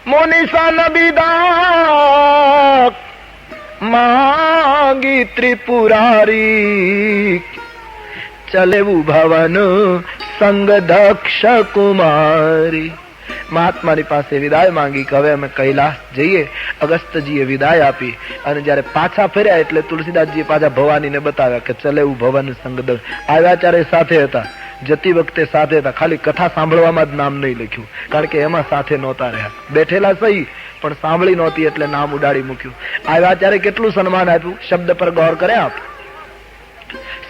મોનિસા નબીદા માંગી ત્રિપુરારી, ચલેવું ભવન સંગ દક્ષ કુમારી. મહાત્માની પાસે વિદાય માંગી કે હવે અમે કૈલાસ જઈએ. અગસ્ત્યજીએ વિદાય આપી અને જયારે પાછા ફર્યા એટલે તુલસીદાસજીએ પાછા ભવાનીને બતાવ્યા કે ચલેવું ભવન સંગ દક્ષ. આવ્યા ત્યારે સાથે હતા, જતી વખતે સાથે હતા, ખાલી કથા સાંભળવામાં જ નામ નહીં લખ્યું, કારણ કે એમાં સાથે નહોતા રહ્યા. બેઠેલા સહી પણ સાંભળી નહોતી એટલે નામ ઉડાડી મૂક્યું. આવ્યા ત્યારે કેટલું સન્માન આપ્યું, શબ્દ પર ગૌર કરે આપ.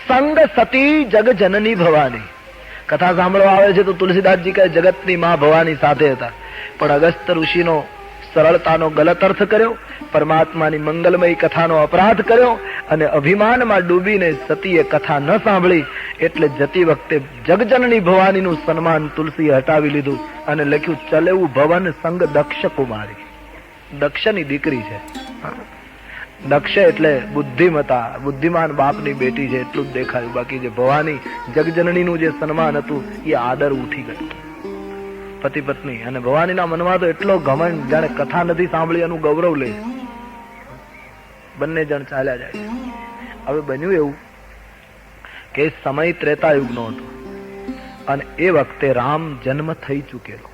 સંગ સતી જગ જનની ભવાની. કથા સાંભળવા આવે છે તો તુલસીદાસજી કહે જગતની માં ભવાની સાથે હતા. પણ અગસ્ત્ય ઋષિનો સરળતાનો ગલત અર્થ કર્યો, પરમાત્માની મંગલમય કથાનો અપરાધ કર્યો અને અભિમાનમાં ડૂબીને સતીએ કથા ન સાંભળી એટલે જતી વખતે જગજનની ભવાનીનું સન્માન તુલસીએ હટાવી લીધું અને લખ્યું ચલેવું ભવન સંગ દક્ષ કુમારી. દક્ષની દીકરી છે. દક્ષ એટલે બુદ્ધિમતા, બુદ્ધિમાન બાપની બેટી છે એટલું જ દેખાયું. બાકી જે ભવાની જગજનનીનું જે સન્માન હતું એ આદર ઉઠી ગયું. પતિ પત્ની અને ભવાનીના મનમાં તો એટલો ઘમંડ, જાણે કથા નથી સાંભળી એનું ગૌરવ લે. બંને જણ ચાલ્યા જાય. હવે બન્યું એવું કે સમય ત્રેતાયુગનો હતો અને એ વખતે રામ જન્મ થઈ ચૂકેલો.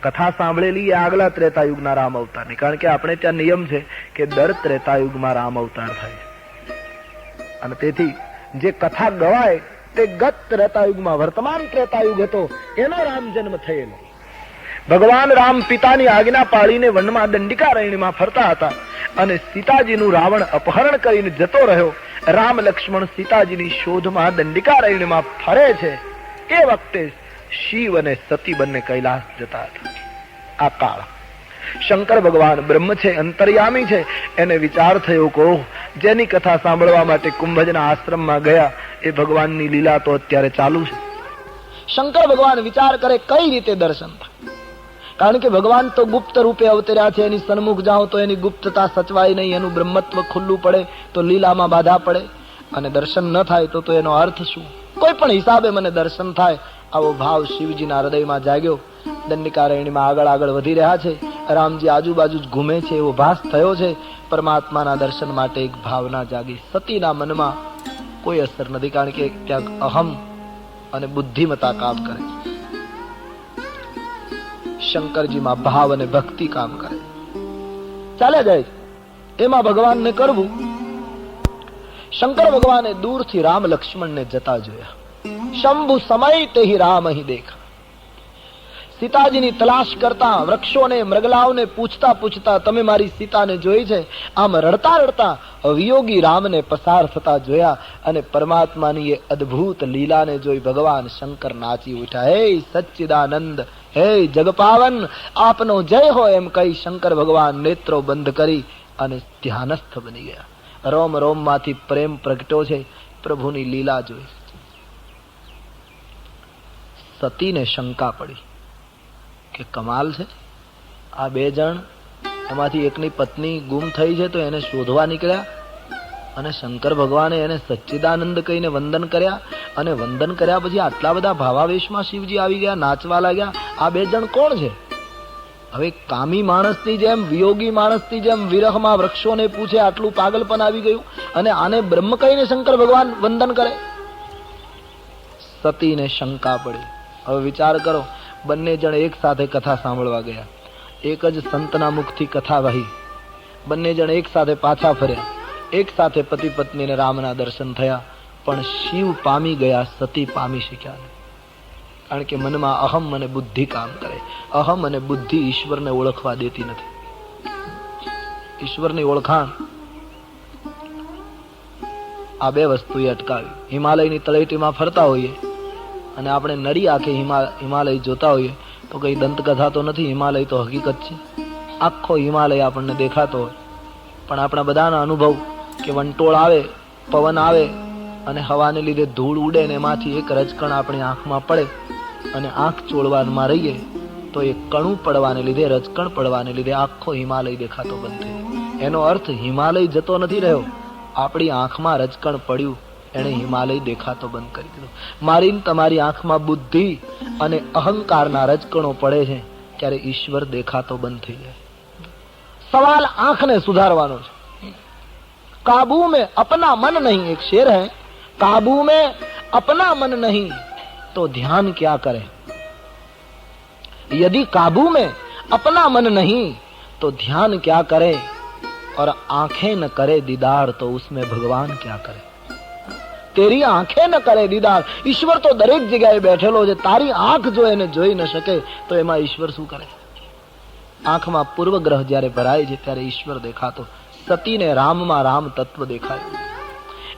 કથા સાંભળેલી એ આગલા ત્રેતાયુગના રામ અવતારની, કારણ કે આપણે ત્યાં નિયમ છે કે દર ત્રેતાયુગમાં રામ અવતાર થાય અને તેથી જે કથા ગવાય તે ગત ત્રેતાયુગમાં, વર્તમાન ત્રેતાયુગ હતો એનો રામ જન્મ થયેલો. ભગવાન રામ પિતાની આજ્ઞા પાળીને વનમાં દંડિકારણ્યમાં ફરતા હતા અને સીતાજીનું રાવણ અપહરણ કરીને જતો રહ્યો. રામ લક્ષ્મણ સીતાજીની શોધમાં દંડિકારણ્યમાં ફરે છે. એ વખતે શિવ અને સતી બંને કૈલાસ જતા હતા. આ કાળ શંકર ભગવાન બ્રહ્મ છે, અંતર્યામી છે, એને વિચાર થયો કે જેની કથા સાંભળવા માટે કુંભજના આશ્રમમાં ગયા એ ભગવાનની લીલા તો અત્યારે ચાલુ છે. શંકર ભગવાન વિચાર કરે કઈ રીતે દર્શન થાય, કારણ કે ભગવાન તો ગુપ્ત રૂપે અવતર્યા છે. એની સન્મુખ જાઓ તો એની ગુપ્તતા સચવાય નહીં, એનું બ્રહ્મત્વ ખુલ્લું પડે તો લીલામાં બાધા પડે અને દર્શન ન થાય તો એનો અર્થ શું? કોઈ પણ હિસાબે મને દર્શન થાય, આવો ભાવ શિવજીના હૃદયમાં જાગ્યો. દંડિકારણ્યમાં આગળ આગળ વધી રહ્યા છે. રામજી આજુબાજુ જ ઘૂમે છે એવો ભાસ થયો છે. પરમાત્માના દર્શન માટે એક ભાવના જાગી. સતીના મનમાં કોઈ અસર નથી, કારણ કે ક્યાંક અહમ અને બુદ્ધિમતા કામ કરે. શંકરજીમાં ભાવ અને ભક્તિ કામ કરે. ચાલ્યા જાય એમાં ભગવાનને કરવું. શંકર ભગવાને દૂરથી રામ લક્ષ્મણને જતા જોયા. શંભુ સમય તે રામ અહીં દેખા. સીતાજીની તલાશ કરતા વૃક્ષોને મૃગલાઓને પૂછતા પૂછતા તમે મારી સીતાને જોઈ છે, આમ રડતા રડતા વિયોગી રામને પસાર થતા જોયા અને પરમાત્માની એ અદ્ભુત લીલાને જોઈ ભગવાન શંકર નાચી ઉઠ્યા. હે સચ્ચિદાનંદ, હે જગપાવન, આપનો જય હો એમ કહી શંકર ભગવાન નેત્રો બંધ કરી અને ધ્યાનસ્થ બની ગયા. રોમ રોમ માંથી પ્રેમ પ્રગટ્યો છે પ્રભુની લીલા જોઈ. સતીને શંકા પડી કે કમાલ છે, આ બે જણ એમાંથી એકની પત્ની ગુમ થઈ છે તો એને શોધવા નીકળ્યા અને શંકર ભગવાને એને સચ્ચિદાનંદ કહીને વંદન કર્યા અને વંદન કર્યા પછી આટલા બધા ભાવાવેશમાં શિવજી આવી ગયા, નાચવા લાગ્યા. આ બે જણ કોણ છે? હવે કામી માણસની જેમ, વિયોગી માણસની જેમ વિરહમાં વૃક્ષોને પૂછે આટલું પાગલપન આવી ગયું અને આને બ્રહ્મ કહીને શંકર ભગવાન વંદન કરે. સતીને શંકા પડી. હવે વિચાર કરો, બંને જણ એક સાથે કથા સાંભળવા ગયા, એક જ સંતના મુખથી કથા વહી, બંને જણ એક સાથે પાછા ફર્યા, એક સાથે પતિ પત્નીને રામના દર્શન થયા, પણ શિવ પામી ગયા, સતી પામી શક્યા નહીં. કારણ કે મનમાં અહમ અને બુદ્ધિ કામ કરે. અહમ અને બુદ્ધિ ઈશ્વરને ઓળખવા દેતી નથી. ઈશ્વરની ઓળખાણ આ બે વસ્તુએ અટકાવી. હિમાલયની તળેટીમાં ફરતા હોઈએ અને આપણે નરી આંખે હિમાલય જોતા હોઈએ તો કઈ દંતકથા તો નથી, હિમાલય તો હકીકત છે. આખો હિમાલય આપણને દેખાતો હોય, પણ આપણા બધાના અનુભવ કે વંટોળ આવે, પવન આવે અને હવાને લીધે ધૂળ ઉડે ને એમાંથી એક રજકણ આપણી આંખમાં પડે અને આંખ ચોળવામાં રહીએ તો એ કણું પડવાને લીધે, રજકણ પડવાને લીધે આખો હિમાલય દેખાતો બંધ થઈ. એનો અર્થ હિમાલય જતો નથી રહ્યો, આપણી આંખમાં રજકણ પડ્યું એને હિમાલય દેખાતો બંધ કરી દીધો. મારી તમારી આંખમાં બુદ્ધિ અને અહંકારના રજકણો પડે છે ત્યારે ઈશ્વર દેખાતો બંધ થઈ જાય. સવાલ આંખને સુધારવાનો છે. काबू में अपना मन नहीं, एक शेर है, काबू में अपना मन नहीं तो ध्यान क्या करे. यदि काबू में अपना मन नहीं तो ध्यान क्या करे, और आंखें न करे दीदार तो उसमें भगवान क्या करे. तेरी आंखें न करे दीदार, ઈશ્વર તો દરેક જગ્યાએ બેઠેલો છે, તારી આંખ જો એને જોઈ ન શકે તો એમાં ઈશ્વર શું કરે. આંખમાં પૂર્વગ્રહ જ્યારે ભરાય છે ત્યારે ઈશ્વર દેખાતો. સતીને રામમાં રામ તત્વ દેખાયું.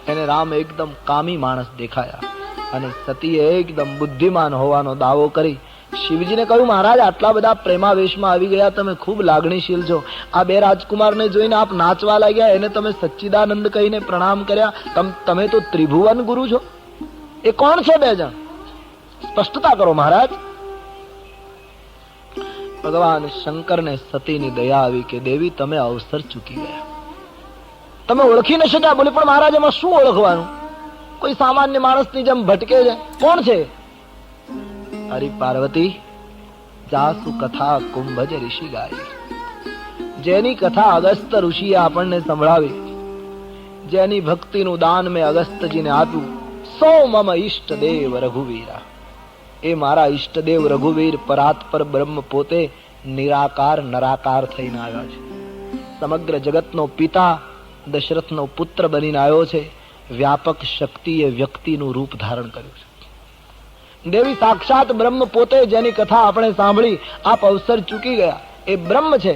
એને રામ એકદમ કામી માણસ દેખાયા અને સતીએ એકદમ બુદ્ધિમાન હોવાનો દાવો કરી શિવજીને કહ્યું, મહારાજ આટલા બધા પ્રેમાવેશમાં આવી ગયા, તમે ખૂબ લાગણીશીલ છો, આ બે રાજકુમારને જોઈને આપ નાચવા લાગ્યા, એને તમે સચ્ચિદાનંદ કહીને પ્રણામ કર્યા, તમે તો ત્રિભુવન ગુરુ છો. એ કોણ છે બે જણ? સ્પષ્ટતા કરો મહારાજ. ભગવાન શંકરને સતીની દયા આવી કે દેવી તમે અવસર ચૂકી ગયા, તમે ઓળખી ન શક્યા. બોલે પણ મહારાજ એમાં શું ઓળખવાનું, કોઈ સામાન્ય માણસની જેમ ભટકે છે, કોણ છે? અરે પાર્વતી, જાસુ કથા કુંભજ ઋષિ ગાય, જેની કથા અગસ્ત ઋષિએ આપણને સંભળાવી, જેની ભક્તિનું દાન મેં અગસ્તજીને આપ્યું, સો મમ ઈષ્ટદેવ રઘુવીરા, એ મારા ઈષ્ટદેવ રઘુવીર પરાત્પર બ્રહ્મ પોતે નિરાકાર નરાકાર થઈને આવ્યા છે. સમગ્ર જગતનો પિતા દશરથનો પુત્ર બનીને આવ્યો છે. વ્યાપક શક્તિએ વ્યક્તિનું રૂપ ધારણ કર્યું છે. દેવી સાક્ષાત બ્રહ્મ પોતે, જેની કથા આપણે સાંભળી, આપ અવસર ચૂકી ગયા. એ બ્રહ્મ છે.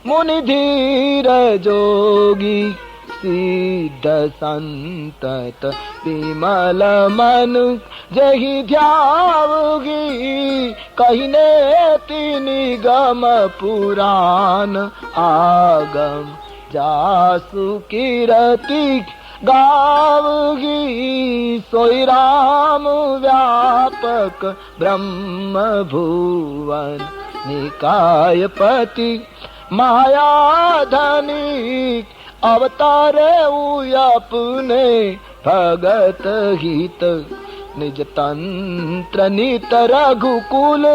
મુનિ ધીર જોગી સિદ્ધ સંતત વિમલ મન જહી ધ્યાવગી કહીને તીની ગમ પુરાણ આગમ જાસુ કીર્તિ ગાવગી સોઈ રામ વ્યાપક બ્રહ્મ ભુવન નિકાયપતિ માયાધની અવતારે આપને ભગત હિત નિજ તંત્ર નિત રઘુકુલ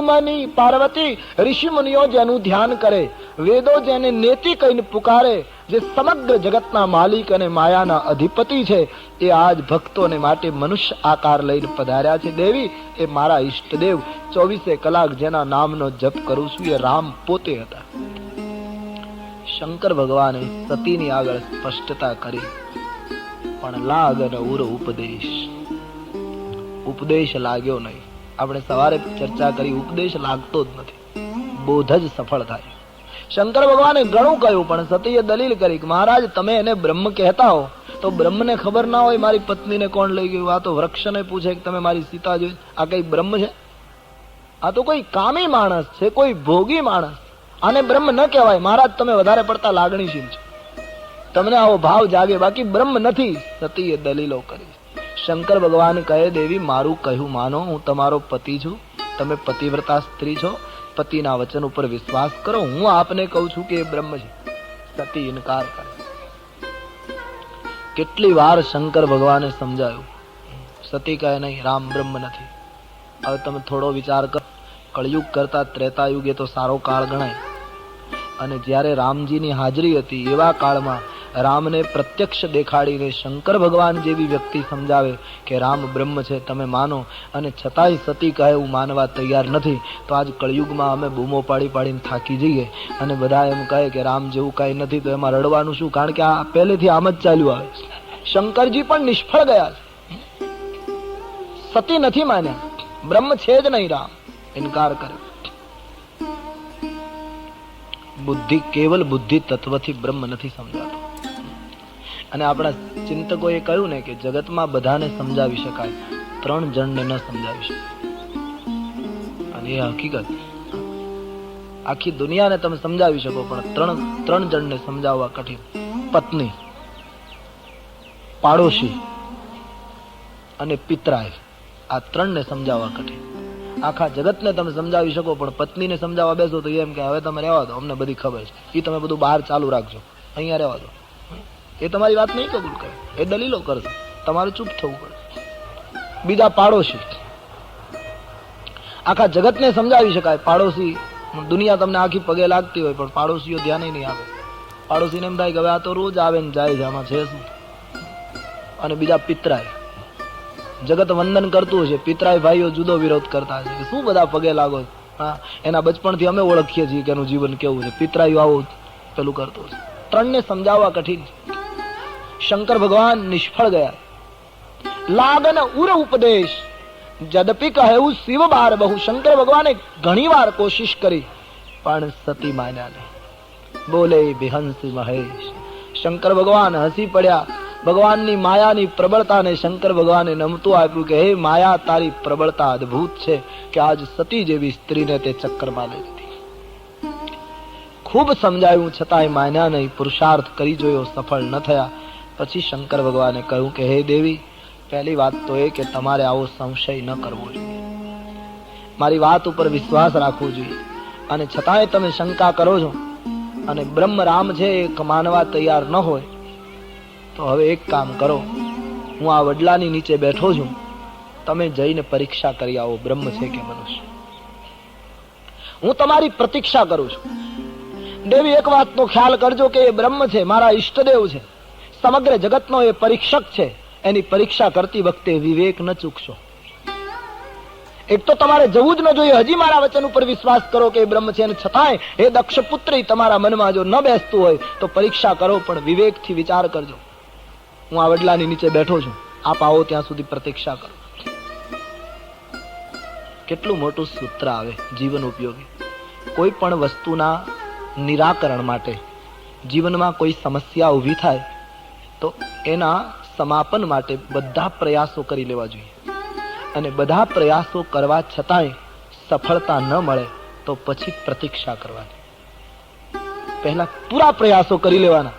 મની. પાર્વતી, ઋષિ મુનિઓ જેનું ધ્યાન કરે, વેદો જેને નેતિ કહીને પુકારે, જે સમગ્ર જગતના માલિક અને માયાના અધિપતિ છે, એ આજ ભક્તોને માટે મનુષ્ય આકાર લઈને પધાર્યા છે. દેવી, એ મારા ઈષ્ટદેવ, 24 કલાક જેના નામનો જપ કરું છું, એ રામ પોતે હતા. શંકર ભગવાને સતીની આગળ સ્પષ્ટતા કરી, પણ લાગન ઉર ઉપદેશ લાગ્યો નહીં. આપણે સવારે ચર્ચા કરી, ઉપદેશ લાગતો જ નથી, બોધ જ સફળ થાય. શંકર ભગવાને ઘણું કહ્યું, પણ સતીએ દલીલ કરી કે મહારાજ તમે એને બ્રહ્મ કહેતા હો તો બ્રહ્મને ખબર ના હોય મારી પત્નીને કોણ લઈ ગયું. આ તો વૃક્ષને પૂછે કે તમે મારી સીતા જોઈ, આ કઈ બ્રહ્મ છે? આ તો કોઈ કામી માણસ છે, કોઈ ભોગી માણસ. આને બ્રહ્મ ન કહેવાય. મહારાજ તમે વધારે પડતા લાગણીશીલ છો, તમને આવો ભાવ જાગે, બાકી બ્રહ્મ નથી. સતીએ દલીલો કરી. શંકર ભગવાન કહે, દેવી મારું કહ્યું માનો, હું તમારો પતિ છું, તમે પતિવ્રતા સ્ત્રી છો, પતિના વચન ઉપર વિશ્વાસ કરો, હું આપને કહું છું કે એ બ્રહ્મ છે. સતી ઇનકાર કરે. કેટલી વાર શંકર ભગવાને સમજાયું, સતી કહે નહીં, રામ બ્રહ્મ નથી. હવે તમે થોડો વિચાર કરો, કળયુગ કરતા ત્રેતાયુગ એ તો સારો કાળ ગણાય, અને જ્યારે રામજીની હાજરી હતી એવા કાળમાં રામને પ્રત્યક્ષ દેખાડીને શંકર ભગવાન જેવી વ્યક્તિ સમજાવે કે રામ બ્રહ્મ છે, તમે માનો, અને છતાંય સતી કહે હું માનવા તૈયાર નથી, તો આજ કળયુગમાં અમે બૂમો પાડી પાડીને થાકી જઈએ અને બધા એમ કહે કે રામ જેવું કઈ નથી, તો એમાં રડવાનું શું? કારણ કે આ પહેલેથી આમ જ ચાલ્યું આવે. શંકરજી પણ નિષ્ફળ ગયા છે. સતી નથી માન્યા, બ્રહ્મ છે જ નહીં, રામ ઇનકાર કર્યો. બુદ્ધિ, કેવલ બુદ્ધિ તત્વથી બ્રહ્મ નથી સમજાતો. અને આપણા ચિંતકોએ કહ્યું ને કે જગતમાં બધાને સમજાવી શકાય, 3 જણને ન સમજાવી શકાય. અને એ હકીકત. આખી દુનિયાને તમે સમજાવી શકો, પણ 3 જણને સમજાવવા કઠિન. પત્ની, પાડોશી અને પિતરાય, આ 3ને સમજાવવા કઠિન. આખા જગતને તમે સમજાવી શકો, પણ પત્નીને સમજાવવા બેસો તો એમ કે હવે તમે રહેવા દો, અમને બધી ખબર છે, એ તમે બધું બહાર ચાલુ રાખજો, અહીંયા રહેવા દો. એ તમારી વાત નહીં કબૂલ કરે, એ દલીલો કરશે, તમારે ચૂપ થવું પડે. બીજા પાડોશી, આખા જગતને સમજાવી શકાય, પાડોશી દુનિયા તમને આખી પગે લાગતી હોય પણ પાડોશીઓ ધ્યાન નહીં આપે. પાડોશીને એમ થાય કે હવે આ તો રોજ આવે ને જાય છે, આમાં છે શું. અને બીજા પિતરાય જગત વંદન કરતું હશે, પિતરાય ભાઈઓ જુદો વિરોધ કરતા છે કે શું બધા પગે લાગો. હા, એના બચપણથી અમે ઓળખીએ છીએ કે એનું જીવન કેવું છે. પિતરાયું આવું પેલું કરતું હશે. ત્રણને સમજાવવા કઠિન. શંકર ભગવાન નિષ્ફળ ગયા. લાગન ઉર ઉપદેશ જદપી કહેવું શિવ બાર બહુ. શંકર ભગવાને ઘણી વાર કોશિશ કરી પણ સતી માન્યા નહીં. બોલે બિહંસી મહેશ. શંકર ભગવાન હસી પડ્યા. ભગવાનની માયાની પ્રબળતાને શંકર ભગવાને નમતું આપ્યું કે હે માયા, તારી પ્રબળતા અદ્ભુત છે કે આજ સતી જેવી સ્ત્રીને તે ચક્કરમાં લઈ લીધી. ખૂબ સમજાયું છતાંય માન્યા નહીં. પુરુષાર્થ કરી જોયો, સફળ ન થયા. પછી શંકર ભગવાને કહ્યું કે હે દેવી, પહેલી વાત તો એ કે તમારે આવો સંશય ન કરવો જોઈએ, મારી વાત ઉપર વિશ્વાસ રાખવો જોઈએ. અને છતાંય તમે શંકા કરો છો અને બ્રહ્મ રામ છે એ માનવા તૈયાર ન હોય તો હવે એક કામ કરો, હું આ વડલાની નીચે બેઠો છું, તમે જઈને પરીક્ષા કરી આવો બ્રહ્મ છે કે મનુષ્ય. હું તમારી પ્રતીક્ષા કરું છું. દેવી, એક વાતનો ખ્યાલ કરજો કે એ બ્રહ્મ છે, મારા ઈષ્ટદેવ છે, સમગ્ર જગતનો એ પરીક્ષક છે. એની પરીક્ષા કરતી વખતે વિવેક ન ચૂકશો. એક તો તમારે જવું જ ન જોઈએ. હજી મારા વચન ઉપર વિશ્વાસ કરો કે એ બ્રહ્મ છે, અને છતાંય એ દક્ષ પુત્રી તમારા મનમાં જો ન બેસતું હોય તો પરીક્ષા કરો, પણ વિવેકથી વિચાર કરજો. હું આ વડલાની નીચે બેઠો છું, આપ આવો ત્યાં સુધી પ્રતીક્ષા કરો. કેટલું મોટું સૂત્ર આવે, જીવન ઉપયોગી. કોઈ પણ વસ્તુના નિરાકરણ માટે જીવનમાં કોઈ સમસ્યા ઊભી થાય તો એના સમાપન માટે બધા પ્રયાસો કરી લેવા જોઈએ. અને બધા પ્રયાસો કરવા છતાંય સફળતા ન મળે તો પછી પ્રતીક્ષા કરવાની. પહેલા પૂરા પ્રયાસો કરી લેવાના.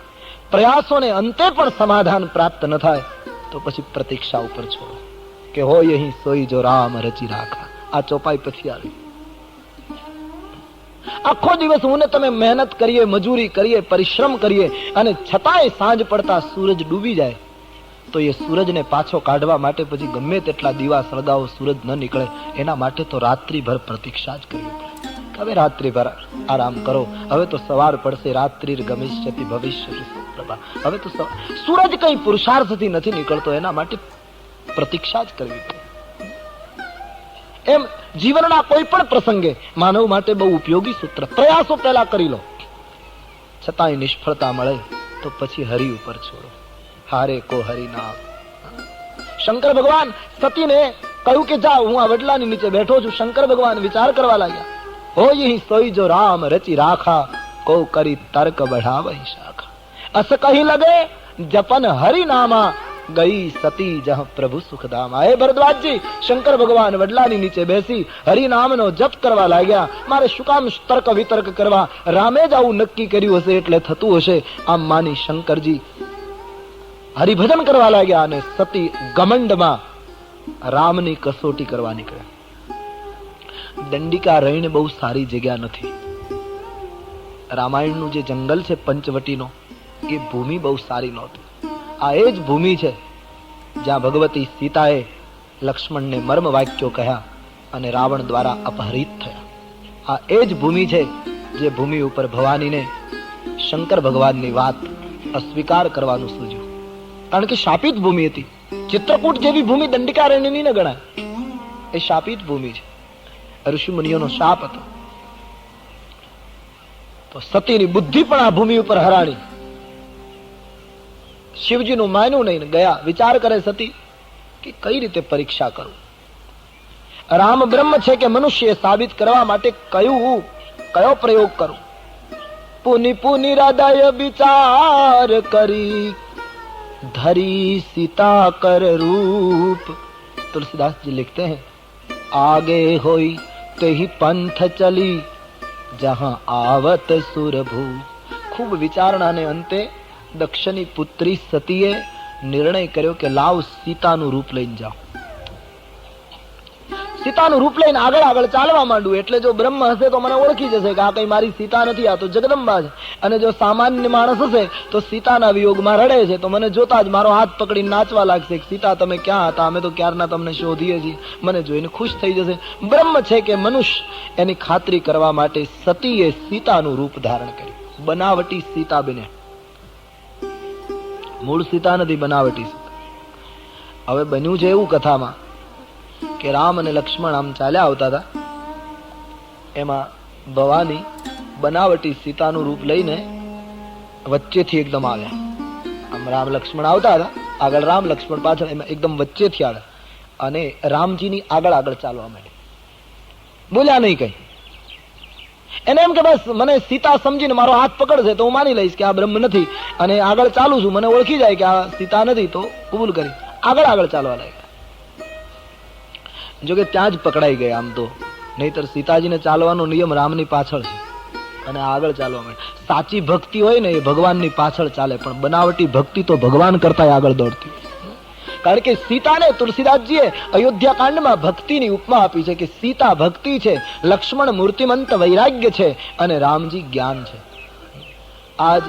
પ્રયાસોને અંતે પણ સમાધાન પ્રાપ્ત ન થાય તો પછી પ્રતીક્ષા ઉપર છોડો કે હોય અહીં સોઈ જો રામ રચી રાખા. આ ચોપાઈ પછી આવી. આખો દિવસ હું ને તમે મહેનત કરીએ, મજૂરી કરીએ, પરિશ્રમ કરીએ અને છતાંય સાંજ પડતા સૂરજ ડૂબી જાય તો એ સૂરજને પાછો કાઢવા માટે પછી ગમે તેટલા દીવા સળગાવો, સૂરજ ન નીકળે. એના માટે તો રાત્રિભર પ્રતીક્ષા જ કરવી પડે. હવે રાત્રિભર આરામ કરો, હવે તો સવાર પડશે. રાત્રિ ગમિષ્યતિ ભવિષ્યતિ સુપ્રભા. હવે તો સૂરજ કઈ પુરુષાર્થથી નથી નીકળતો, એના માટે પ્રતીક્ષા જ કરવી પડે. એમ જીવનના કોઈ પણ પ્રસંગે માનવ માટે બહુ ઉપયોગી સૂત્ર. પ્રયાસો પહેલા કરી લો, છતાંય નિષ્ફળતા મળે તો પછી હરિ ઉપર છોડો. હારે કો હરિ નામ. શંકર ભગવાન સતીને કહ્યું કે જા, હું આ વડલાની નીચે બેઠો છું. શંકર ભગવાન વિચાર કરવા લાગ્યા. હોય અહીં સોઈ જો રામ રચી રાખા, કો કરી તર્ક બઢાવહી શાખા. અસ કહી લગે જપન હરિ નામા, ગઈ સતી જહ પ્રભુ સુખધામા. હે ભરદ્વાજજી, શંકર ભગવાન વડલાની નીચે બેસી હરિનામનો જપ કરવા લાગ્યા. મારે શું કામ તર્ક વિતર્ક કરવા? રામે જ આવું નક્કી કર્યું હશે એટલે થતું હશે. આમ માની શંકરજી હરિભજન કરવા લાગ્યા અને સતી ગમંડમાં રામની કસોટી કરવા નીકળ્યા. દંડિકા રહીને બહુ સારી જગ્યા નથી. રામાયણનું જે જંગલ છે પંચવટીનો, એ ભૂમિ બહુ સારી નહોતી. આ એ જ ભૂમિ છે જ્યાં ભગવતી સીતાએ લક્ષ્મણને મર્મ વાક્યો કહ્યા અને રાવણ દ્વારા અપહરિત થયા. આ એ જ ભૂમિ છે જે ભૂમિ ઉપર ભવાનીને શંકર ભગવાનની વાત અસ્વીકાર કરવાનું સૂઝ્યું. કારણ કે શાપિત ભૂમિ હતી. ચિત્રકૂટ જેવી ભૂમિ દંડિકારણ્યની ન ગણાય. એ શાપિત ભૂમિ છે, ઋષિ મુનિઓનો શાપ હતો. તો સતીની બુદ્ધિ પણ આ ભૂમિ ઉપર હરાણી. શિવજીનું માન્યું નહીં, ગયા. વિચાર કરે સતી કે કઈ રીતે પરીક્ષા કરું, રામ બ્રહ્મ છે કે મનુષ્ય સાબિત કરવા માટે કયો પ્રયોગ કરું. પુની પુની હૃદય વિચાર કરી, ધરી સીતા કર રૂપ. तुलसीदास जी लिखते हैं, आगे होई ते ही पंथ चली, जहां आवत सुरभू. खूब विचारणाने अंते દક્ષની પુત્રી સતીએ નિર્ણય કર્યો કે લાવ સીતાનું રૂપ લઈને જાઓ. સીતાનું રૂપ લઈને આગળ આગળ ચાલવા માંડું એટલે જો બ્રહ્મ હશે તો મને ઓળખી જશે કે આ કઈ મારી સીતા નથી, આ તો જગદંબા છે. અને જો સામાન્ય માણસ હશે તો સીતાના વિયોગમાં રડે છે તો મને જોતા જ મારો હાથ પકડીને નાચવા લાગશે કે સીતા તમે ક્યાં હતા, અમે તો ક્યારના તમને શોધીએ છીએ. મને જોઈને ખુશ થઈ જશે. બ્રહ્મ છે કે મનુષ્ય, એની ખાતરી કરવા માટે સતીએ સીતાનું રૂપ ધારણ કર્યું. બનાવટી સીતા બને, મૂળ સીતા નથી, બનાવટી સીતા. હવે બન્યું છે એવું કથામાં કે રામ અને લક્ષ્મણ આમ ચાલ્યા આવતા હતા, એમાં ભવાની બનાવટી સીતાનું રૂપ લઈને વચ્ચેથી એકદમ આવ્યા. આમ રામ લક્ષ્મણ આવતા હતા, આગળ રામ લક્ષ્મણ પાછળ, એમાં એકદમ વચ્ચેથી આવ્યા અને રામજીની આગળ આગળ ચાલવા માંડ્યા. બોલ્યા નહીં કઈ. એને એમ કે બસ મને સીતા સમજીને મારો હાથ પકડશે તો હું માની લઈશ કે આ બ્રહ્મ નથી, અને આગળ ચાલુ છું, મને ઓળખી જાય કે આ સીતા નથી તો કબૂલ કરી આગળ આગળ ચાલવા લાગ્યા. જોકે ત્યાં જ પકડાઈ ગયા આમ તો, નહીતર સીતાજીને ચાલવાનો નિયમ રામની પાછળ છે અને આગળ ચાલવા માટે. સાચી ભક્તિ હોય ને એ ભગવાનની પાછળ ચાલે, પણ બનાવટી ભક્તિ તો ભગવાન કરતા આગળ દોડતી. કારણ કે સીતાને તુલસીદાસજીએ અયોધ્યા કાંડમાં ભક્તિની ઉપમા આપી છે કે સીતા ભક્તિ છે, લક્ષ્મણ મૂર્તિમંત વૈરાગ્ય છે અને રામજી જ્ઞાન છે. આજ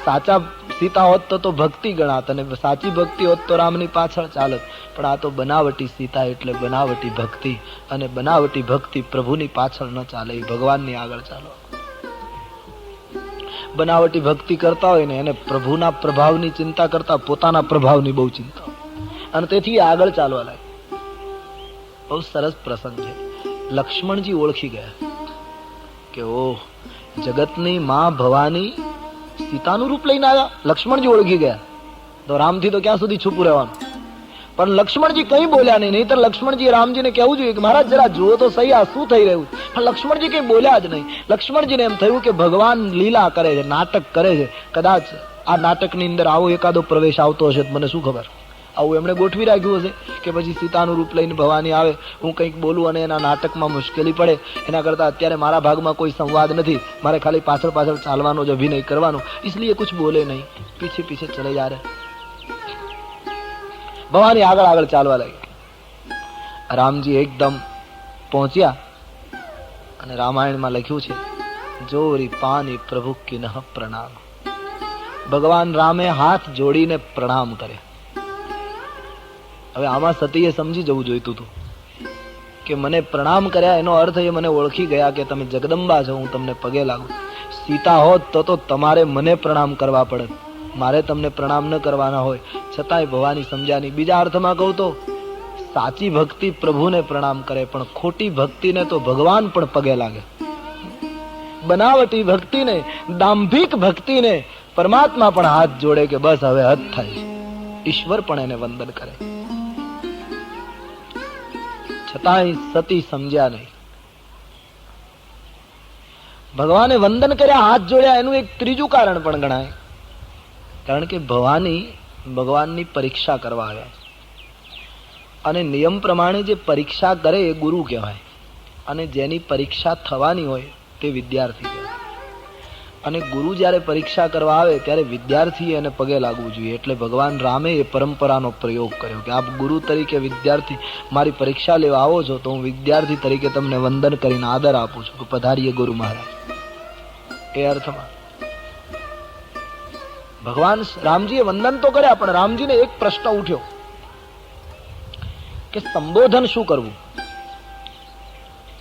સાચા સીતા હોત તો ભક્તિ ગણાત અને સાચી ભક્તિ હોત તો રામની પાછળ ચાલત. પણ આ તો બનાવટી સીતા એટલે બનાવટી ભક્તિ, અને બનાવટી ભક્તિ પ્રભુની પાછળ ન ચાલે, એ ભગવાનની આગળ ચાલો. બનાવટી ભક્તિ કરતા હોય ને એને પ્રભુના પ્રભાવની ચિંતા કરતા પોતાના પ્રભાવની બહુ ચિંતા, અને તેથી આગળ ચાલવા લાગે. બહુ સરસ પ્રસંગ છે. લક્ષ્મણજી ઓળખી ગયા કે ઓહ, જગતની માં ભવાની સીતાનું રૂપ લઈને આવ્યા. લક્ષ્મણજી ઓળખી ગયા. તો રામથી તો ક્યાં સુધી છુપું રહેવાનું. પણ લક્ષ્મણજી કઈ બોલ્યા નહીં, નહીતર લક્ષ્મણજી રામજીને કહેવું જોઈએ કે મહારાજ જરા જુઓ તો સહી આ શું થઈ રહ્યું. પણ લક્ષ્મણજી કઈ બોલ્યા જ નહીં. લક્ષ્મણજીને એમ થયું કે ભગવાન લીલા કરે છે, નાટક કરે છે. કદાચ આ નાટકની અંદર આવો એકાદો પ્રવેશ આવતો હશે, મને શું ખબર. આવું એમણે ગોઠવી રાખ્યું હશે કે પછી સીતાનું રૂપ લઈને ભવાની આવે, હું કંઈક બોલું અને એના નાટકમાં મુશ્કેલી પડે. એના કરતા અત્યારે મારા ભાગમાં કોઈ સંવાદ નથી, મારે ખાલી પાછળ પાછળ ચાલવાનો જ અભિનય કરવાનો, इसलिए कुछ बोले नहीं, पीछे पीछे चले जा रहे. ભવાની આગળ આગળ ચાલવા લાગી. રામજી એકદમ પહોંચ્યા અને રામાયણમાં લખ્યું છે, જોરી પાની પ્રભુ કિનહ પ્રણામ. ભગવાન રામે હાથ જોડીને પ્રણામ કરે. હવે આમાં સતીએ સમજી જવું જોઈતું હતું કે મને પ્રણામ કર્યા એનો અર્થ એ મને ઓળખી ગયા કે તમે જગદંબા છો, હું તમને પગે લાગુ. સીતા હોત તો તમારે મને પ્રણામ કરવા પડે, મારે તમને પ્રણામ ન કરવાના હોય. છતાંય ભવાની સમજ્યા નહીં. બીજા અર્થમાં કહું તો સાચી ભક્તિ પ્રભુને પ્રણામ કરે, પણ ખોટી ભક્તિને તો ભગવાન પણ પગે લાગે. બનાવટી ભક્તિને, દાંભિક ભક્તિને પરમાત્મા પણ હાથ જોડે કે બસ હવે હદ થાય. ઈશ્વર પણ એને વંદન કરે. છતાંય સતી સમજ્યા નહીં. ભગવાને વંદન કર્યા, હાથ જોડ્યા, એનું એક ત્રીજું કારણ પણ ગણાય. કારણ કે ભવાની ભગવાનની પરીક્ષા કરવા આવ્યા, અને નિયમ પ્રમાણે જે પરીક્ષા કરે એ ગુરુ કહેવાય, અને જેની પરીક્ષા થવાની હોય તે વિદ્યાર્થી કહેવાય. અને ગુરુ જ્યારે પરીક્ષા કરવા આવે ત્યારે વિદ્યાર્થીએ એને પગે લાગવું જોઈએ. એટલે ભગવાન રામે એ પરંપરાનો પ્રયોગ કર્યો કે આપ ગુરુ તરીકે વિદ્યાર્થી મારી પરીક્ષા લેવા આવો છો તો હું વિદ્યાર્થી તરીકે તમને વંદન કરીને આદર આપું છું કે પધારીએ ગુરુ મહારાજ. એ અર્થમાં ભગવાન રામજીએ વંદન તો કર્યા, પણ રામજીને એક પ્રશ્ન ઉઠ્યો કે સંબોધન શું કરવું.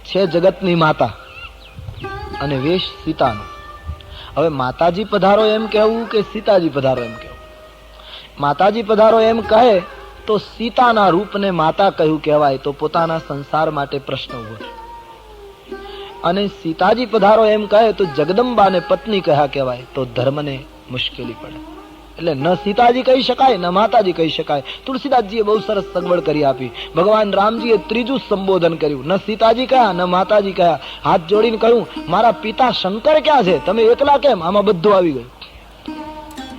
છે જગતની માતા અને વેશ સીતાનો. હવે માતાજી પધારો એમ કહેવું કે સીતાજી પધારો એમ કહેવું. માતાજી પધારો એમ કહે તો સીતાના રૂપને માતા કહ્યું કહેવાય, તો પોતાના સંસાર માટે પ્રશ્ન ઉભો થાય. અને સીતાજી પધારો એમ કહે તો જગદંબાને પત્ની કહ્યા કહેવાય, તો ધર્મને મુશ્કેલી પડે. એટલે ન સીતાજી કહી શકાય ન માતાજી કહી શકાય. તુલસીદાસજીએ બહુ સરસ સગવડ કરી આપી. ભગવાન રામજીએ ત્રીજું સંબોધન કર્યું. ન સીતાજી કહ્યા ન માતાજી કહ્યા. હાથ જોડીને કહ્યું, મારા પિતા શંકર ક્યાં છે? તમે એકલા કેમ? આમાં બધું આવી ગયું.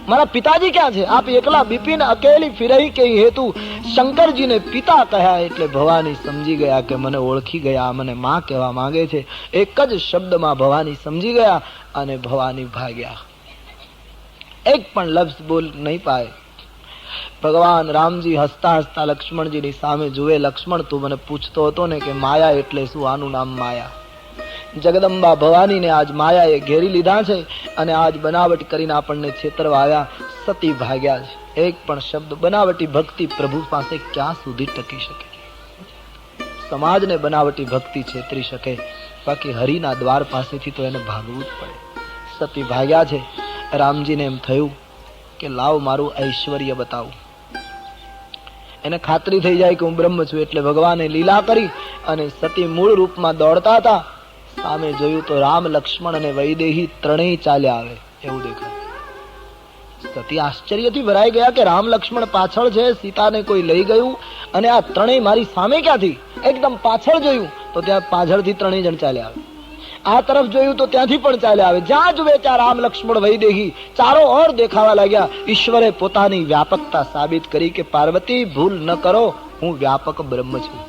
મારા પિતાજી ક્યાં છે? આપ એકલા બિપિન અકેલી ફિરહી કે હેતુ શંકરજીને પિતા કહ્યા. એટલે ભવાની સમજી ગયા કે મને ઓળખી ગયા, મને માં કહેવા માંગે છે. એક જ શબ્દમાં ભવાની સમજી ગયા અને ભવાની ભાગ્યા. એક પણ લફ્ઝ બોલ નહીં પાય. ભગવાન રામજી હસતા હસતા લક્ષ્મણજીની સામે જુએ, લક્ષ્મણ તું મને પૂછતો હતો ને કે માયા એટલે શું? આનું નામ માયા. જગદંબા ભવાનીને આજ માયાએ ઘેરી લીધા છે અને આજ બનાવટ કરીને આપણને છેતરવા આવ્યા. સતી ભાગ્યા છે. એક પણ શબ્દ બનાવટી ભક્તિ પ્રભુ પાસે ક્યાં સુધી ટકી શકે? સમાજને બનાવટી ભક્તિ છેતરી શકે, બાકી હરિના દ્વાર પાસેથી તો એને ભાગવું જ પડે. સતી ભાગ્યા છે. રામજીને એમ થયું કે લાવ મારું ઐશ્વર્ય બતાવું. એને ખાતરી થઈ જાય કે હું બ્રહ્મ છું, એટલે ભગવાને લીલા કરી અને સતી મૂળ રૂપમાં દોડતા હતા. સામે જોયું તો રામ, લક્ષ્મણ અને વૈદેહી ત્રણેય ચાલ્યા આવે એવું દેખાય. સતી આશ્ચર્યથી ભરાઈ ગયા કે રામ લક્ષ્મણ પાછળ છે, સીતાને કોઈ લઈ ગયું અને આ ત્રણેય મારી સામે ક્યાંથી? એકદમ પાછળ જોયું તો ત્યાં પાછળથી ત્રણેય જણ ચાલ્યા આવે. આ તરફ જોયું તો ત્યાંથી પણ ચાલ્યા આવે. જ્યાં જુએ ત્યાં રામ લક્ષ્મણ વૈદેહી ચારો ઓર દેખાવા લાગ્યા. ઈશ્વરે પોતાની વ્યાપકતા સાબિત કરી કે પાર્વતી ભૂલ ન કરો, હું વ્યાપક બ્રહ્મ છું.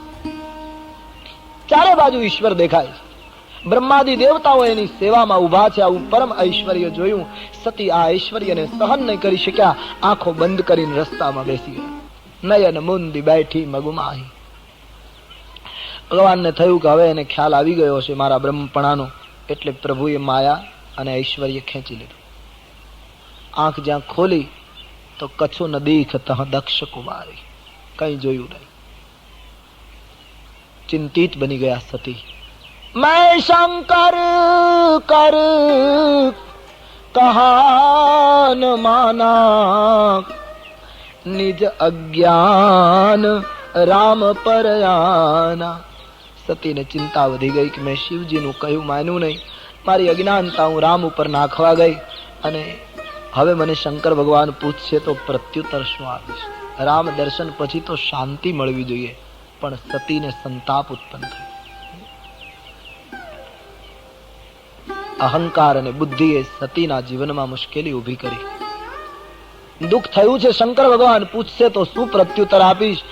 ચારે બાજુ ઈશ્વર દેખાય છે. બ્રહ્માદિ દેવતાઓ એની સેવામાં ઉભા છે. આવું પરમ ઐશ્વર્ય જોયું. સતી આ ઐશ્વર્યને સહન નહીં કરી શક્યા. આંખો બંધ કરીને રસ્તામાં બેસી ગયા. નયન મુંદી બેઠી મગુમાહી. ભગવાનને થયું કે હવે એને ખ્યાલ આવી ગયો છે મારા બ્રહ્મપણાનો, એટલે પ્રભુએ માયા અને ઐશ્વર્ય ખેંચી લીધું. આંખ જ્યાં ખોલી તો કછું ન દીખ તહ દક્ષ કુમારી. કઈ જોયું નહીં. ચિંતિત બની ગયા સતી. मैं शंकर कर कहान माना, निज अज्ञान राम पर आना. સતીને ચિંતા વધી ગઈ કે મેં શિવજીનું કહ્યું માન્યું નહીં, મારી અજ્ઞાનતા હું રામ ઉપર નાખવા ગઈ અને હવે મને શંકર ભગવાન પૂછશે તો પ્રત્યુત્તર શું આપીશ? રામ દર્શન પછી તો શાંતિ મળવી જોઈએ, પણ સતીને સંતાપ ઉત્પન્ન થયો. અહંકાર અને બુદ્ધિએ સતીના જીવનમાં મુશ્કેલી ઉભી કરી. દુઃખ થયું છે, શંકર ભગવાન પૂછશે તો શું પ્રત્યુત્તર આપીશ?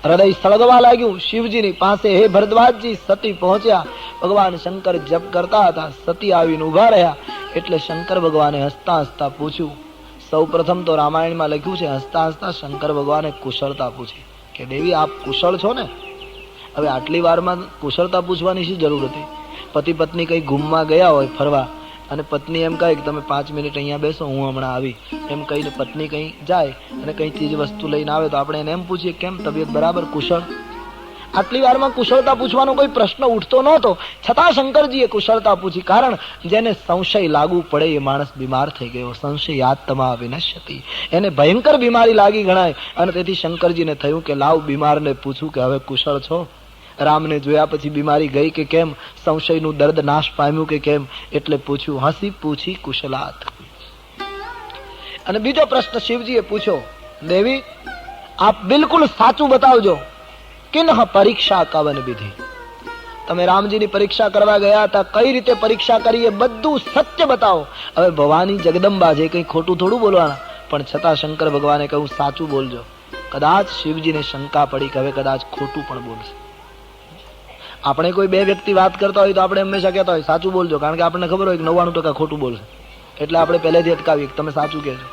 હૃદય સળગવા લાગ્યું. શિવજીની પાસે હે ભરદ્વાજજી સતી પહોંચ્યા. ભગવાન શંકર જપ કરતા હતા. સતી આવીને ઉભા રહ્યા એટલે શંકર ભગવાને હસતા હસતા પૂછ્યું. સૌ પ્રથમ તો રામાયણમાં લખ્યું છે, હસતા હસતા શંકર ભગવાને કુશળતા પૂછી કે દેવી આપ કુશળ છો ને? હવે આટલી વારમાં કુશળતા પૂછવાની શી જરૂર હતી? પતિ પત્ની કઈ ગુમમાં ગયા હોય ફરવા અને પત્ની એમ કહે કે તમે 5 મિનિટ અહીંયા બેસો, હું હમણાં આવી, એમ કહીને પત્ની કઈ જાય અને કઈ ચીજ વસ્તુ લઈને આવે તો આપણે એને એમ પૂછીએ કેમ તબિયત બરાબર, કુશળ? આટલી વારમાં કુશળતા પૂછવાનો કોઈ પ્રશ્ન ઉઠતો નહોતો, છતાં શંકરજીએ કુશળતા પૂછી. કારણ જેને સંશય લાગુ પડે એ માણસ બીમાર થઈ ગયો. સંશયાત્મા વિનશ્યતિ, એને ભયંકર બીમારી લાગી ગણાય. અને તેથી શંકરજીને થયું કે લાવ બીમારને પૂછું કે હવે કુશળ છો? રામને જોયા પછી બીમારી ગઈ કે કેમ? સંશયનું દર્દ નાશ પામ્યું કે કેમ? એટલે પૂછ્યું. હસી પૂછી કુશલાત. અને બીજો પ્રશ્ન શિવજીએ પૂછ્યો, દેવી આપ બિલકુલ સાચું બતાવજો. કિન્હ પરીક્ષા કવન વિધિ? તમે રામજીની પરીક્ષા કરવા ગયા હતા, કઈ રીતે પરીક્ષા કરી એ બધું સત્ય બતાવો. હવે ભવાની જગદંબા છે, કઈ ખોટું થોડું બોલવાના. પણ છતાં શંકર ભગવાને કહ્યું સાચું બોલજો. કદાચ શિવજીને શંકા પડી કે હવે કદાચ ખોટું પણ બોલશે. આપણે કોઈ બે વ્યક્તિ વાત કરતા હોય તો આપણે હંમેશા કહેતા હોય સાચું બોલજો, કારણ કે આપણને ખબર હોય કે 99% ખોટું બોલશે, એટલે આપણે પહેલેથી અટકાવીએ કે તમે સાચું કહેજો.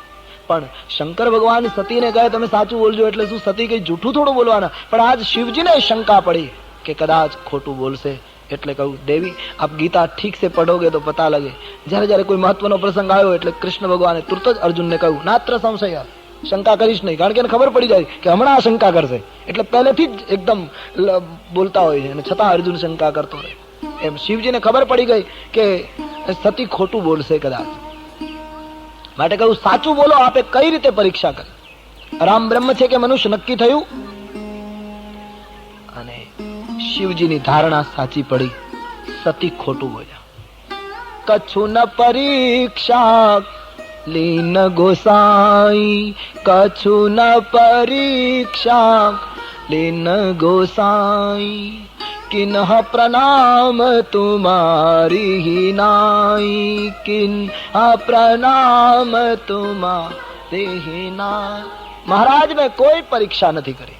પણ શંકર ભગવાન સતીને કહે તમે સાચું બોલજો, એટલે શું સતી કઈ જૂઠું થોડું બોલવાના? પણ આજ શિવજીને શંકા પડી કે કદાચ ખોટું બોલશે, એટલે કહ્યું દેવી આપ ગીતા ઠીક સે પઢોગે તો પતા લગે. જ્યારે જ્યારે કોઈ મહત્વનો પ્રસંગ આવ્યો એટલે કૃષ્ણ ભગવાને તુરત જ અર્જુનને કહ્યું નાત્ર સંશય, શંકા કરીશ નહીં, કારણ કે એને ખબર પડી જાય કે હમણાં આ શંકા કરશે, એટલે પહેલેથી જ એકદમ બોલતા હોય છે અને છતાં અર્જુન શંકા કરતો રહે. એમ શિવજીને ખબર પડી ગઈ કે સતી ખોટું બોલશે કદાચ, માટે કહ્યું સાચું બોલો, આપે કઈ રીતે પરીક્ષા કરી? રામ બ્રહ્મ છે કે મનુષ્ય નક્કી થયું. અને શિવજીની ધારણા સાચી પડી. સતી ખોટું બોલ્યા. કछु ન પરીક્ષા લીન ગોસાઈ, કछु ન પરીક્ષા લીન ગોસાઈ, કિન્હ પ્રણામ તુમારી હી નાઈ, કિન્હ પ્રણામ તુમારી હી નાઈ. મહારાજ મેં કોઈ પરીક્ષા નથી કરી.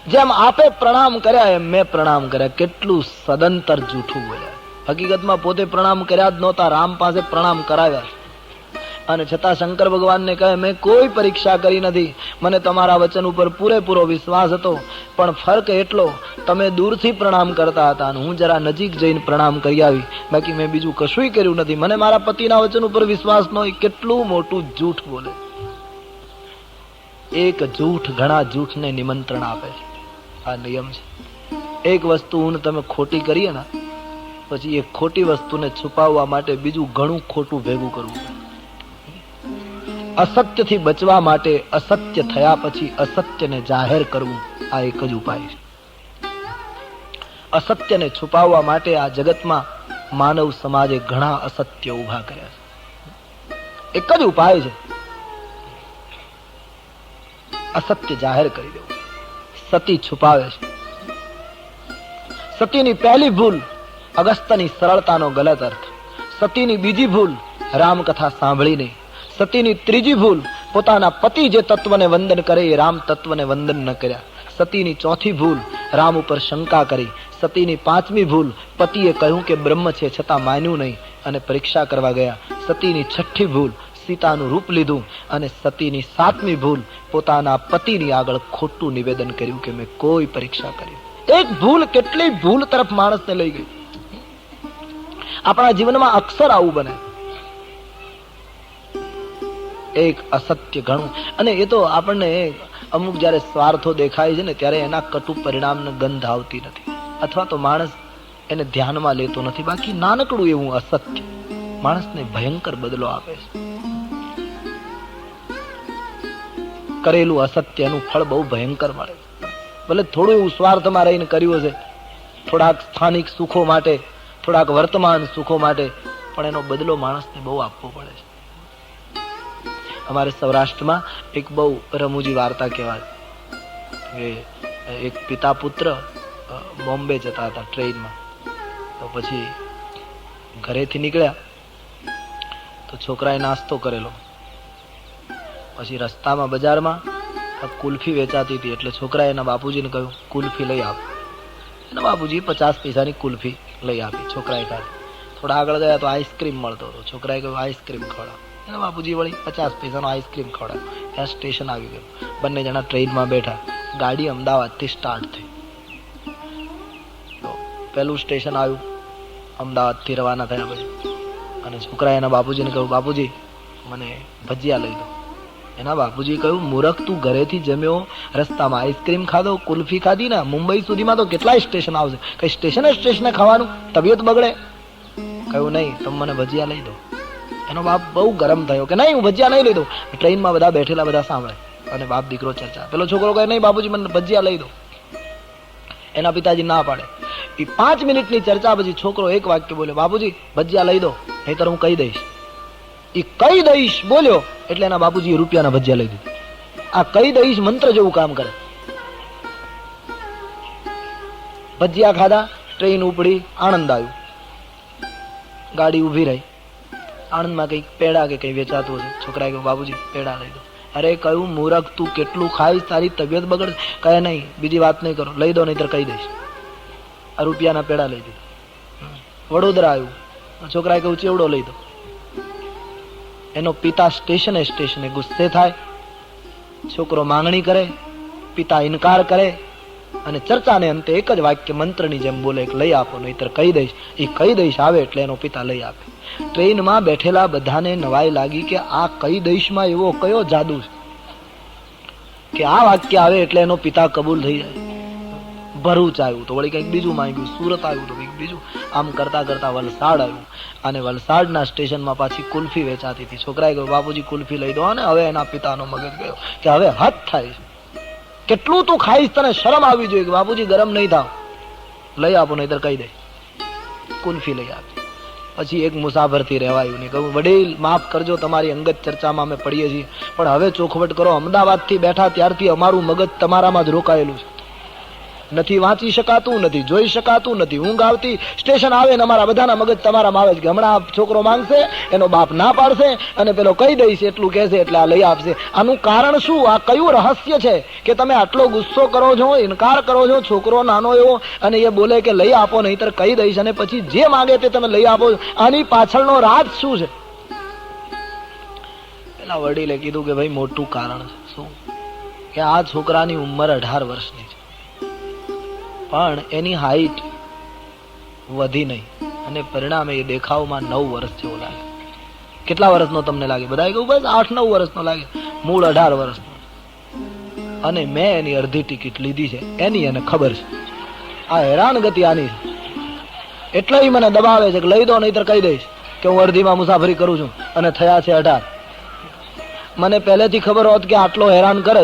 જેમ આપે પ્રણામ કર્યા એમ મેં પ્રણામ કર્યા. કેટલું સદંતર જૂઠું બોલ્યા. હકીકતમાં પોતે પ્રણામ કર્યા જ નહોતા, રામ પાસે પ્રણામ કરાવ્યા. અને છતાં શંકર ભગવાનને કહે મેં કોઈ પરીક્ષા કરી નથી, મને તમારા વચન ઉપર પૂરેપૂરો વિશ્વાસ હતો, પણ ફરક એટલો તમે દૂરથી પ્રણામ કરતા હતા અને હું જરા નજીક જઈને પ્રણામ કરી આવી, બાકી મેં બીજું કશું કર્યું નથી. મને મારા પતિના વચન ઉપર વિશ્વાસ ન હોય. કેટલું મોટું જૂઠ બોલે. એક જૂઠ ઘણા જૂઠને નિમંત્રણ આપે છે. આ નિયમ છે. એક વસ્તુ તમે ખોટી કરીએ ને, પછી એ ખોટી વસ્તુને છુપાવવા માટે બીજું ઘણું ખોટું ભેગું કરવું. અસત્યથી બચવા માટે અસત્ય થયા પછી અસત્યને જાહેર કરવું, આ એક જ ઉપાય છે. અસત્યને છુપાવવા માટે આ જગતમાં માનવ સમાજે ઘણા અસત્ય ઉભા કર્યા છે. એક જ ઉપાય છે, અસત્ય જાહેર કરી દેવું. સતી છુપાવે છે. સતીની પહેલી ભૂલ અગસ્ત્યની સરળતાનો ગલત અર્થ. સતીની બીજી ભૂલ રામકથા સાંભળી નહીં. સતીની ત્રીજી ભૂલ પોતાના પતિ જે તત્વને વંદન કરે એ રામ તત્વને વંદન ન કર્યા. સતીની ચોથી ભૂલ રામ ઉપર શંકા કરી. સતીની પાંચમી ભૂલ પતિએ કહ્યું કે બ્રહ્મ છે છતાં માન્યું નહીં અને પરીક્ષા કરવા ગયા. સતીની છઠ્ઠી ભૂલ સીતાનું રૂપ લીધું અને સતીની સાતમી ભૂલ પોતાના પતિની આગળ ખોટું નિવેદન કર્યું કે મેં કોઈ પરીક્ષા કરી. એક ભૂલ કેટલી ભૂલ તરફ માણસને લઈ ગઈ. આપણા જીવનમાં અક્ષર આવું બને. એક અસત્ય ઘણું, અને એ તો આપણને અમુક જયારે સ્વાર્થો દેખાય છે ને ત્યારે એના કટુ પરિણામને ગંધ આવતી નથી, અથવા તો માણસ એને ધ્યાનમાં લેતો નથી. બાકી નાનકડું એવું અસત્ય માણસને ભયંકર બદલો આપે છે. કરેલું અસત્ય એનું ફળ બહુ ભયંકર મળે. ભલે થોડું એવું સ્વાર્થમાં રહીને કર્યું છે, થોડાક સ્થાનિક સુખો માટે, થોડાક વર્તમાન સુખો માટે, પણ એનો બદલો માણસને બહુ આપવો પડે છે. અમારે સૌરાષ્ટ્રમાં એક બહુ રમૂજી વાર્તા કહેવાય કે એક પિતા પુત્ર બોમ્બે જતા હતા ટ્રેનમાં. તો પછી ઘરેથી નીકળ્યા તો છોકરાએ નાસ્તો કરેલો. પછી રસ્તામાં બજારમાં કુલ્ફી વેચાતી હતી, એટલે છોકરાએ એના બાપુજીને કહ્યું કુલ્ફી લઈ આપ. એના બાપુજી 50 પૈસાની કુલ્ફી લઈ આપી. છોકરાએ ખાધી. થોડા આગળ ગયા તો આઈસ્ક્રીમ મળતો હતો. છોકરાએ કહ્યું આઈસ્ક્રીમ ખવડાવ. એના બાપુજી વળી 50 પૈસાનો આઈસ્ક્રીમ ખવડાવ્યો. ત્યાં સ્ટેશન આવી ગયું. બંને જણા ટ્રેનમાં બેઠા. ગાડી અમદાવાદથી સ્ટાર્ટ થઈ. તો પહેલું સ્ટેશન આવ્યું, અમદાવાદથી રવાના થયા પછી. અને છોકરાએ એના બાપુજીને કહ્યું બાપુજી મને ભજીયા લઈ દો. એના બાપુજી કહ્યું મૂર્ખ, તું ઘરેથી જમ્યો, રસ્તામાં આઈસ્ક્રીમ ખાધો, કુલ્ફી ખાધી ને, મુંબઈ સુધીમાં તો કેટલાય સ્ટેશન આવશે, કઈ સ્ટેશને ખાવાનું, તબિયત બગડે. કહ્યું નહીં, તમે મને ભજીયા લઈ દો. એનો બાપ બહુ ગરમ થયો કે નહીં હું ભજીયા નહીં લઈ દઉં. ટ્રેનમાં બધા બેઠેલા બધા સાંભળે અને બાપ દીકરો ચર્ચા. પેલો છોકરો કહે નહીં બાપુજી મને ભજીયા લઈ દો. એના પિતાજી ના પાડે. એ 5 મિનિટની ચર્ચા પછી છોકરો એક વાક્ય બોલ્યો બાપુજી ભજીયા લઈ દો, નહીતર હું કહી દઈશ. એ કહી દઈશ બોલ્યો એટલે એના બાપુજી રૂપિયાના ભજીયા લઈ દીધું. આ કહી દઈશ મંત્ર જેવું કામ કરે. ભજીયા ખાધા, ટ્રેન ઉપડી, આણંદ આવ્યું. ગાડી ઉભી રહી. આણંદમાં કઈક પેડા કે કઈ વેચાતું હશે. છોકરાએ કહ્યું બાપુજી પેડા લઈ દો. અરે કહ્યું મૂરખ, તું કેટલું ખાઈશ, તારી તબિયત બગડે. કહે નહીં, બીજી વાત નહીં કરો, લઈ દો નહીતર કહી દઈશ. આ રૂપિયાના પેડા લઈ દીધા. વડોદરા આવ્યું. છોકરાએ કહ્યું ચેવડો લઈ દો. એનો પિતા સ્ટેશને ગુસ્સે થાય. છોકરો માંગણી કરે, પિતા ઇનકાર કરે અને ચર્ચાને અંતે એક જ વાક્ય મંત્રની જેમ બોલે કે લઈ આપો નહીતર કહી દઈશ. એ કહી દઈશ આવે એટલે એનો પિતા લઈ આપે. ટ્રેનમાં બેઠેલા બધાને નવાઈ લાગી કે આ કહી દઈશમાં એવો કયો જાદુ છે કે આ વાક્ય આવે એટલે એનો પિતા કબૂલ થઈ જાય. ભરૂચ આવ્યું તો વળી કંઈક બીજું માંગ્યું, સુરત આવ્યું તો કંઈક બીજું, આમ કરતા કરતા વલસાડ આવ્યું. અને વલસાડના સ્ટેશનમાં પાછી કુલ્ફી વેચાતી હતી. છોકરાએ કહ્યું બાપુજી કુલ્ફી લઈ દો. અને હવે એના પિતાનો મગજ ગયો કે હવે હદ થાય છે, કેટલું તું ખાઈશ, તને શરમ આવી જોઈએ કે બાપુજી ગરમ નહીં થાવ, લઈ આપો નહીતર કહી દે. કુલ્ફી લઈ આપી. પછી એક મુસાફરથી રહેવાયું નહીં. કહ્યું વડીલ માફ કરજો, તમારી અંગત ચર્ચામાં અમે પડીએ છીએ, પણ હવે ચોખવટ કરો. અમદાવાદથી બેઠા ત્યારથી અમારું મગજ તમારામાં જ રોકાયેલું છે. નથી વાંચી શકાતું, નથી જોઈ શકાતું, નથી ઊંઘ આવતી. સ્ટેશન આવે ને અમારા બધાના મગજ તમારામાં આવે છે કે હમણાં છોકરો માંગશે, એનો બાપ ના પાડશે અને પેલો કહી દઈશ એટલું કહેશે એટલે આ લઈ આપશે. આનું કારણ શું? આ કયું રહસ્ય છે કે તમે આટલો ગુસ્સો કરો છો, ઇનકાર કરો છો? છોકરો નાનો એવો અને એ બોલે કે લઈ આપો નહીતર કહી દઈશ, અને પછી જે માંગે તે તમે લઈ આપો. આની પાછળનો રાજ શું છે? પેલા વડીલે કીધું કે ભાઈ મોટું કારણ છે. શું? કે આ છોકરાની ઉંમર 18 વર્ષની છે, પણ એની હાઈટ વધી નહીં અને પરિણામે એ દેખાવમાં 9 વર્ષ જેવો લાગે. કેટલા વર્ષનો તમને લાગે? બધા કહ્યું બસ 8-9 વર્ષનો લાગે, મૂળ 18 વર્ષનો. અને મેં એની અડધી ટિકિટ લીધી છે, એની એને ખબર છે. આ હેરાનગતિ આની છે. એટલે મને દબાવે છે કે લઈ દો, નહીતર કહી દઈશ કે હું અડધીમાં મુસાફરી કરું છું અને થયા છે 18. મને પહેલેથી ખબર હોત કે આટલો હેરાન કરે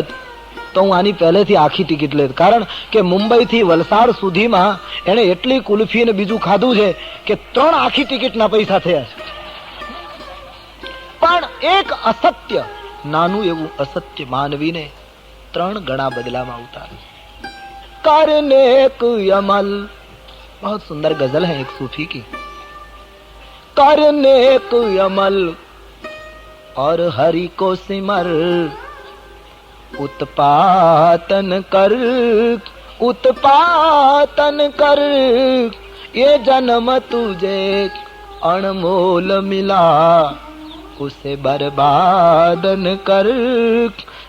તો હું આની પહેલેથી આખી ટિકિટ લેત. કારણ કે મુંબઈ થી વલસાડ સુધીમાં એને એટલી કુલ્ફી ને બીજું ખાધું છે કે 3 આખી ટિકિટના પૈસા થયા છે. પણ એક અસત્ય, નાનું એવું અસત્ય માનવીને 3 ગણા બદલામાં ઉતારે. કરને કોઈ અમલ, बहुत सुंदर गजल है एक सूफी की. करने कोई अमल और हरि को सिमर, उत्पातन कर उत्पातन कर, ये जन्म तुझे अनमोल मिला, उसे बर्बादन कर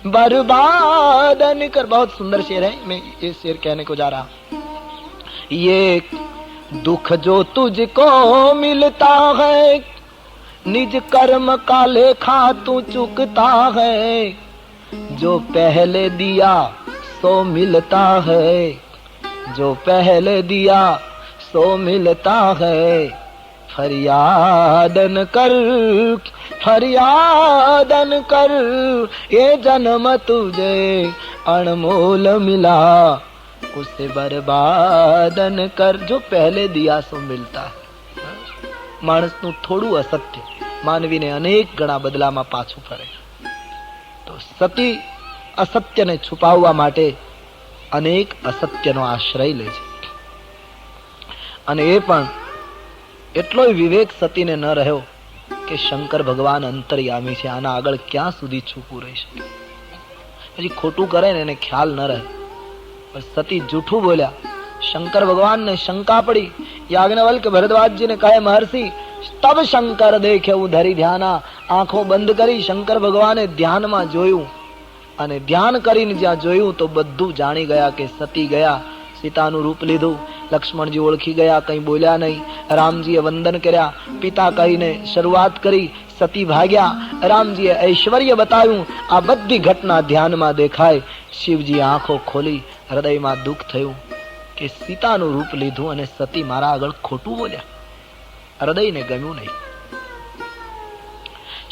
बर्बादन कर. बहुत सुंदर शेर है, मैं ये शेर कहने को जा रहा. ये दुख जो तुझको मिलता है, निज कर्म का लेखा तू चुकता है, जो पहले दिया सो मिलता है, जो पहले दिया सो मिलता है, फरियादन कर फरियादन कर, ये जन्म तुझे अनमोल मिला, उसे बर्बादन कर, जो पहले दिया सो मिलता. માણસનું થોડું અસત્ય માનવીને અનેક ગણા બદલામાં પાછું ફરે. તો સતી અસત્યને છુપાવવા માટે અનેક અસત્યનો આશ્રય લે છે. અને એ પણ એટલોય વિવેક સતીને ન રહ્યો કે શંકર ભગવાન અંતર્યામી છે, આના આગળ ક્યાં સુધી છુપું રહી શકે. પછી ખોટું કરે ને એને ખ્યાલ ન રહે. સતી જૂઠું બોલ્યા, શંકર ભગવાનને શંકા પડી. યાજ્ઞવલ્ક ભરદ્વાજજીને કહે, મહર્ષિ તબ શંકર દેખે ઉધરી ધ્યાના. આંખો બંધ કરી શંકર ભગવાને ધ્યાનમાં જોયું, અને ધ્યાન કરીને જ્યાં જોયું તો બધું જાણી ગયા કે સતી ગયા, સીતાનું રૂપ લીધું. લક્ષ્મણજી ઓળખી ગયા, કંઈ બોલ્યા નહીં. રામજીએ વંદન કર્યા, પિતા કહીને શરૂઆત કરી. સતી ભાગ્યા, રામજીએ ઐશ્વર્ય બતાવ્યું. આ બધી ઘટના ધ્યાનમાં દેખાય. શિવજી આંખો ખોલી, હૃદયમાં દુઃખ થયું કે સીતાનું રૂપ લીધું અને સતી મારા આગળ ખોટું બોલ્યા. હૃદયને ગમ્યું નહીં.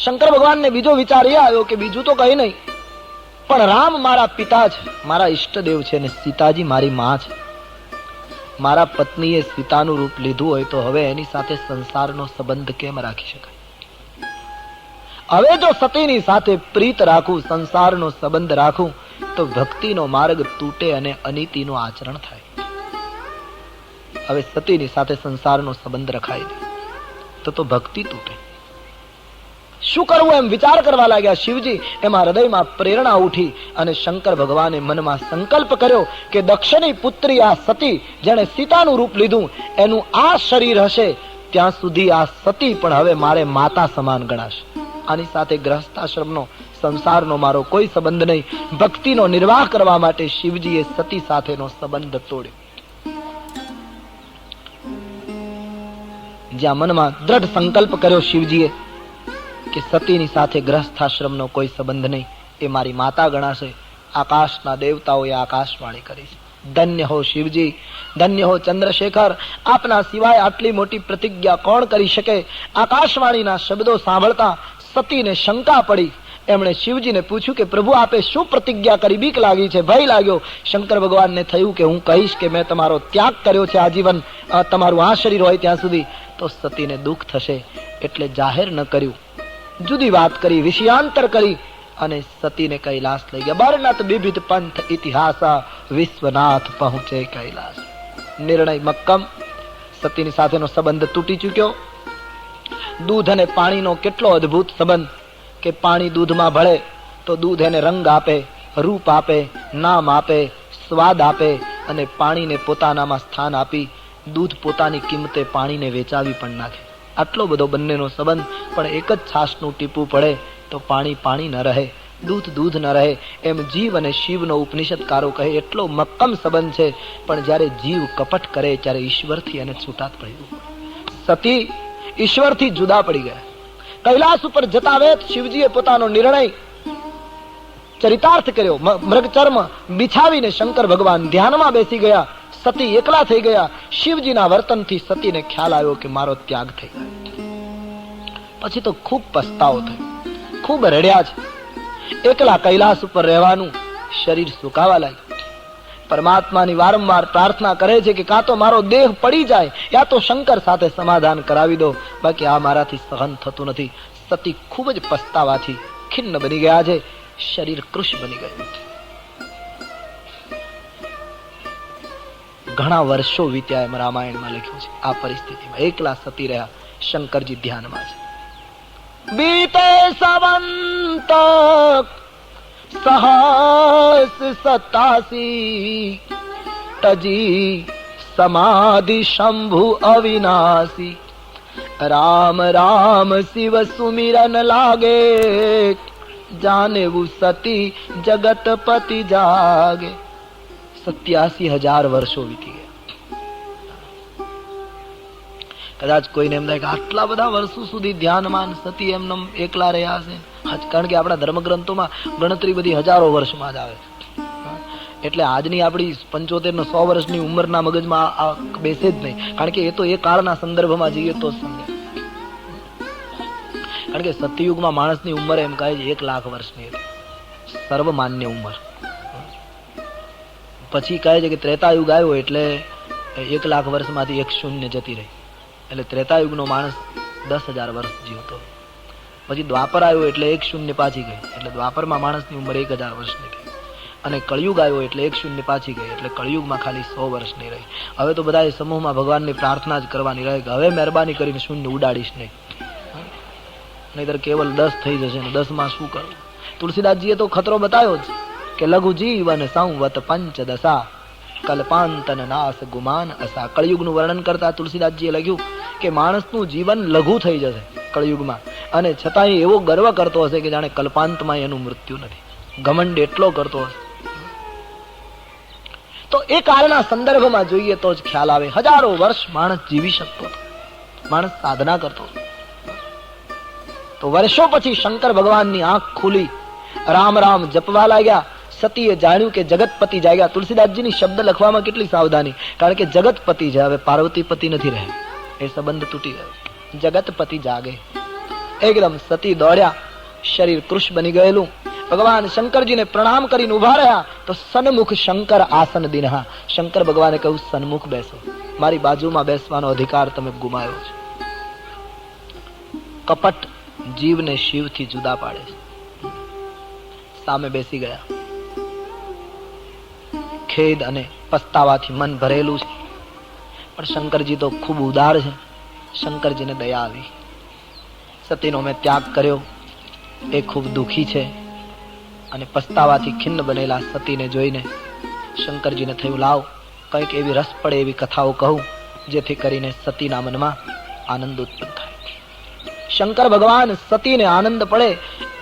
શંકર ભગવાનને બીજો વિચાર એ આવ્યો કે બીજું તો કઈ નહીં, પણ રામ મારા પિતા છે, મારા ઈષ્ટદેવ છે, અને સીતાજી મારી માં છે. મારા પત્નીએ સીતાનું રૂપ લીધું હોય તો હવે એની સાથે સંસારનો સંબંધ કેમ રાખી શકાય? હવે જો સતીની સાથે પ્રીત રાખું, સંસારનો સંબંધ રાખું, તો ભક્તિનો માર્ગ તૂટે અને અનીતિનું આચરણ થાય. હવે સતીની સાથે સંસારનો સંબંધ રખાય તો ભક્તિ તૂટે. શું કરવું એમ વિચાર કરવા લાગ્યા શિવજી. એમાં હૃદયમાં પ્રેરણા ઉઠી અને શંકર ભગવાને મનમાં સંકલ્પ કર્યો કે દક્ષની પુત્રી આ સતી, જેણે સીતાનું રૂપ લીધું, એનું આ શરીર હશે ત્યાં સુધી આ સતી પણ હવે મારે માતા સમાન ગણાશે. આની સાથે ગ્રહસ્થાશ્રમનો, સંસારનો મારો કોઈ સંબંધ નહીં. ભક્તિનો નિર્વાહ કરવા માટે શિવજીએ સતી સાથેનો સંબંધ તોડ્યો. જ્યાં મનમાં દ્રઢ સંકલ્પ કર્યો શિવજીએ કે સતીની સાથે ગ્રહસ્થાશ્રમનો કોઈ સંબંધ નહીં, એ મારી માતા ગણાશે. આકાશના દેવતાઓએ આકાશવાણી કરી છે. ધન્ય હો શિવજી, ધન્ય હો ચંદ્રશેખર, આપના સિવાય આટલી મોટી પ્રતિજ્ઞા કોણ કરી શકે? આકાશવાણીના શબ્દો સાંભળતા સતીને શંકા પડી. એમણે શિવજીને પૂછ્યું કે પ્રભુ આપે શું પ્રતિજ્ઞા કરી? બીક લાગી છે, ભય લાગ્યો. શંકર ભગવાનને થયું કે હું કહીશ કે મેં તમારો ત્યાગ કર્યો છે આજીવન, તમારું આ શરીર હોય ત્યાં સુધી, તો સતીને દુઃખ થશે, એટલે જાહેર ન કર્યું. જુદી વાત કરી, વિષયાંતર કરી અને સતીને કૈલાસ લઈ ગયા. બરનત વિવિધ પંથ ઇતિહાસ, વિશ્વનાથ પહોંચે કૈલાસ. નિર્ણય મક્કમ. સતીની સાથેનો સંબંધ તૂટી ચૂક્યો. દૂધ અને પાણીનો કેટલો અદ્ભુત સંબંધ કે પાણી દૂધમાં ભળે તો દૂધ એને રંગ આપે, રૂપ આપે, નામ આપે, સ્વાદ આપે, અને પાણીને પોતાનામાં સ્થાન આપી દૂધ પોતાની કિંમતે પાણીને વેચાવી પણ નાખે. આટલો બધો બંનેનો સંબંધ. પણ એક જ છાશનું ટીપું પડે તો પાણી પાણી ન રહે, દૂધ દૂધ ન રહે. એમ જીવ અને શિવનો ઉપનિષદકારો કહે એટલો મક્કમ સંબંધ છે. પણ જ્યારે જીવ કપટ કરે ત્યારે ઈશ્વરથી એને છૂટાત પડ્યું. સતી ઈશ્વરથી જુદા પડી ગયા. કૈલાસ ઉપર જતા વેત શિવજીએ પોતાનો નિર્ણય ચરિતાર્થ કર્યો. મૃગચર્મ બિછાવીને શંકર ભગવાન ધ્યાનમાં બેસી ગયા. સતી એકલા થઈ ગયા. શિવજીના વર્તનથી સતીને ખ્યાલ આવ્યો કે મારો ત્યાગ થઈ ગયો. પછી તો ખૂબ પસ્તાવો થયો, ખૂબ રડ્યા છે. એકલા કૈલાસ ઉપર રહેવાનું શરીર સુકાવા લાગ્યું. પરમાત્માની વારંવાર પ્રાર્થના કરે છે કે કાં તો મારો દેહ પડી જાય, યા તો શંકર સાથે સમાધાન કરાવી દો, બાકી આ મારાથી સહન થતું નથી. સતી ખૂબ જ પસ્તાવાથી ખિન્ન બની ગયા છે. શરીર કૃશ બની ગયું. ઘણા વર્ષો વીત્યા એમ રામાયણમાં લખ્યું છે. આ પરિસ્થિતિમાં એકલા સતી રહ્યા. શંકરજી ધ્યાનમાં છે. बीते संवत 87 तजी समाधि शंभु अविनाशी राम राम शिव सुमिरन लागे जाने वो सती जगतपति जागे. 87,000 વર્ષો વીતી ગયા. કદાચ કોઈને એમ થાય કે આટલા બધા વર્ષો સુધી ધ્યાનમાં સતી એમને એકલા રહ્યા છે. કારણ કે આપણા ધર્મગ્રંથોમાં ગણતરી બધી હજારો વર્ષમાં જ આવે છે. એટલે આજની આપણી 75 ને 100 વર્ષની ઉંમરના મગજમાં આ બેસે જ નહીં. કારણ કે એ તો એ કાળના સંદર્ભમાં જઈએ તો જ સમજાય. કારણ કે સતયુગમાં માણસની ઉંમર એમ કહે છે 1 લાખ વર્ષની હતી, સર્વમાન્ય ઉંમર. પછી કહે છે કે ત્રેતાયુગ આવ્યો એટલે 1 લાખ વર્ષમાંથી 1 શૂન્ય જતી રહી. એટલે ત્રેતાયુગનો માણસ 10,000 વર્ષ જીવતો. પછી દ્વાપર આવ્યો એટલે 1 શૂન્ય પાછી ગઈ. એટલે દ્વાપરમાં માણસની ઉંમર 1,000 વર્ષની ગઈ. અને કળિયુગ આવ્યો એટલે 1 શૂન્ય પાછી ગઈ. એટલે કળિયુગમાં ખાલી 100 વર્ષની રહી. હવે તો બધા સમૂહમાં ભગવાનની પ્રાર્થના જ કરવાની રહે કે હવે મહેરબાની કરીને શૂન્ય ઉડાડીશ નહીં, નહીતર કેવલ 10 થઈ જશે ને 10માં શું કરવું. તુલસીદાસજીએ તો ખતરો બતાવ્યો જ કે લઘુ જીવન સંવત 5 કલ્પાંતન નાશ ગુમાન અસા. કળિયુગનું વર્ણન કરતા તુલસીદાસજીએ લખ્યું કે માણસનું જીવન લઘુ થઈ જશે કળિયુગમાં, અને છતાંય એવો ગર્વ કરતો હશે કે જાણે કલ્પાંતમાં એનું મૃત્યુ નથી. ઘમંડ એટલો કરતો હશે. તો એ કાળના સંદર્ભમાં જોઈએ તો જ ખ્યાલ આવે. હજારો વર્ષ માણસ જીવી શકતો હતો, માણસ સાધના કરતો હતો. તો વર્ષો પછી શંકર ભગવાનની આંખ ખુલી, રામ રામ જપવા લાગ્યા. સતીએ જાણ્યું કે જગતપતિ જાગ્યા. તુલસીદાસજીની શબ્દ લખવામાં કેટલી સાવધાની, કારણ કે જગતપતિ છે, હવે પાર્વતીપતિ નથી રહે. એ સંબંધ તૂટી ગયો. જગતપતિ જાગે. એકદમ સતી દોડ્યા. શરીર કૃશ બની ગયેલું. ભગવાન શંકરજીને પ્રણામ કરીને ઉભા રહ્યા તો સન્મુખ શંકર આસન દિનહા. શંકર ભગવાને કહ્યું સન્મુખ બેસો, મારી બાજુમાં બેસવાનો અધિકાર તમે ગુમાવ્યો છે. કપટ જીવને શિવથી જુદા પાડે છે. સામે બેસી ગયા. ખેદ અને પસ્તાવાથી મન ભરેલું છે. પણ શંકરજી તો ખૂબ ઉદાર છે. શંકરજીને દયા આવી. સતીનો મેં ત્યાગ કર્યો, એ ખૂબ દુઃખી છે. અને પસ્તાવાથી ખિન્ન બનેલા સતીને જોઈને શંકરજીને થયું લાવ કંઈક એવી રસ પડે એવી કથાઓ કહું જેથી કરીને સતીના મનમાં આનંદ ઉત્પન્ન થાય. શંકર ભગવાન સતીને આનંદ પડે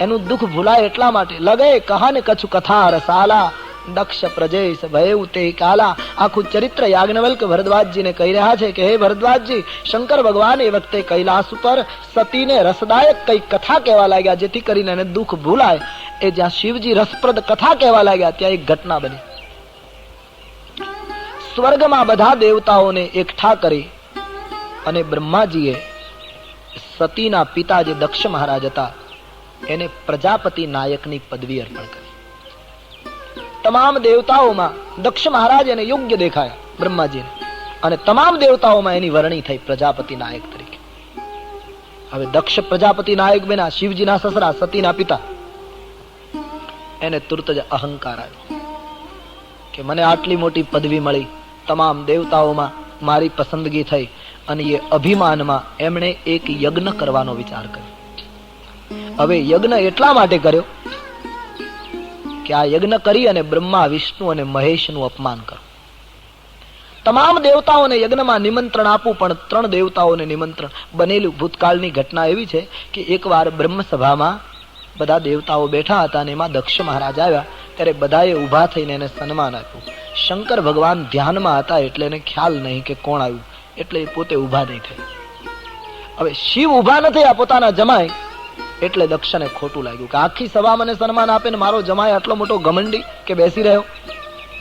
એનું દુઃખ ભૂલાય એટલા માટે લગે કહાને કછુ કથા રસાલા દક્ષ પ્રજેશ ભયઉ તે કાલા. આખું ચરિત્ર યાજ્ઞવલ્ક ભરદ્વાજજીને કહી રહ્યા છે કે હે ભરદ્વાજજી, શંકર ભગવાન એ વખતે કૈલાસ ઉપર સતીને રસદાયક કઈ કથા કહેવા લાગ્યા જેથી કરીને એને દુઃખ ભૂલાય. એ જ્યાં શિવજી રસપ્રદ કથા કહેવા લાગ્યા ત્યાં એક ઘટના બની. સ્વર્ગમાં બધા દેવતાઓને એકઠા કરી અને બ્રહ્માજીએ સતીના પિતા જે દક્ષ મહારાજ હતા એને પ્રજાપતિ નાયકની પદવી અર્પણ કરી. તમામ દેવતાઓમાં દક્ષ મહારાજ એને યોગ્ય દેખાયા બ્રહ્માજીને, અને તમામ દેવતાઓમાં એની વરણી થઈ પ્રજાપતિ નાયક તરીકે. હવે દક્ષ પ્રજાપતિ નાયક બન્યા, શિવજીના સસરા સતીના પિતા. એને તુરત જ અહંકાર આવ્યો કે મને આટલી મોટી પદવી મળી, તમામ દેવતાઓમાં મારી પસંદગી થઈ, અને એ અભિમાનમાં એમણે એક યજ્ઞ કરવાનો વિચાર કર્યો. હવે યજ્ઞ એટલા માટે કર્યો કે આ યજ્ઞ કરી અને બ્રહ્મા, વિષ્ણુ અને મહેશનું અપમાન કરો. તમામ દેવતાઓને યજ્ઞમાં નિમંત્રણ આપવું, પણ 3 દેવતાઓને નિમંત્રણ. બનેલું ભૂતકાળની ઘટના એવી છે કે એકવાર બ્રહ્મ સભામાં બધા દેવતાઓ બેઠા હતા અને એમાં દક્ષ મહારાજ આવ્યા ત્યારે બધાએ ઊભા થઈને એને સન્માન આપ્યું. શંકર ભગવાન ધ્યાનમાં હતા એટલે એને ખ્યાલ નહીં કે કોણ આવ્યું, એટલે એ પોતે ઊભા નહીં થયા. હવે શિવ ઊભા ન થયા પોતાના જમાય એટલે દક્ષને ખોટું લાગ્યું કે આખી સભા મને સન્માન આપે ને મારો જમાય આટલો મોટો ઘમંડી કે બેસી રહ્યો.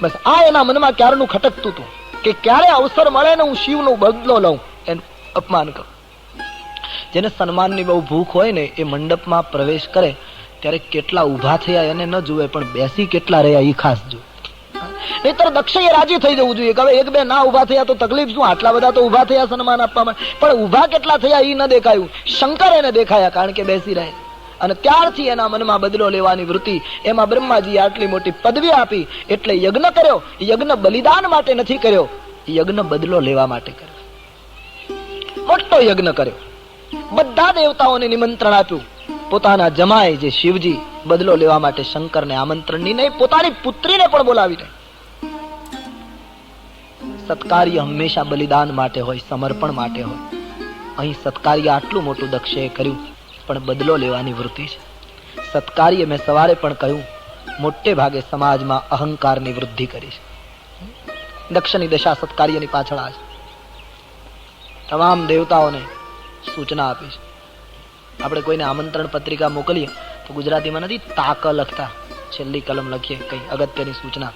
બસ આ એના મનમાં ક્યારનું ખટકતું હતું કે ક્યારે અવસર મળે ને હું શિવનો બદલો લઉં, એનું અપમાન કરું. જેને સન્માનની બહુ ભૂખ હોય ને એ મંડપમાં પ્રવેશ કરે ત્યારે કેટલા ઊભા થયા એને ન જુએ, પણ બેસી કેટલા રહ્યા એ ખાસ જુએ. નહીતર દક્ષે રાજી થઈ જવું જોઈએ કે હવે એક બે ના ઊભા થયા તો તકલીફ શું, આટલા બધા તો ઊભા થયા સન્માન આપવા માટે, પણ ઊભા કેટલા થયા એ ન દેખાયું. શંકર એને દેખાયા કારણ કે બેસી રહે. અને ત્યારથી એના મનમાં બદલો લેવાની વૃત્તિ. એમાં બ્રહ્માજીએ આટલી મોટી પદવી આપી એટલે યજ્ઞ કર્યો. યજ્ઞ બલિદાન માટે નથી કર્યો, યજ્ઞ બદલો લેવા માટે કર્યો. મોટો યજ્ઞ કર્યો. બધા દેવતાઓને નિમંત્રણ આપ્યું. પોતાના જમાય જે શિવજી બદલો લેવા માટે શંકરને આમંત્રણની નહીં, પોતાની પુત્રીને પણ બોલાવીને. સત્કાર્ય હંમેશા બલિદાન માટે હોય, સમર્પણ માટે હોય. અહીં સત્કાર્ય આટલું મોટું દક્ષે કર્યું પણ બદલો લેવાની વૃત્તિ છે. સત્કાર્ય મેં સવારે પણ કહ્યું મોટે ભાગે સમાજમાં અહંકારની વૃદ્ધિ કરી છે. દક્ષની દશા સત્કાર્યની પાછળ આ છે. તમામ દેવતાઓને સૂચના આપી છે. આપણે કોઈને આમંત્રણ પત્રિકા મોકલીએ તો ગુજરાતીમાં નથી તાક લખતા, છેલ્લી કલમ લખીએ કઈ અગત્યની સૂચના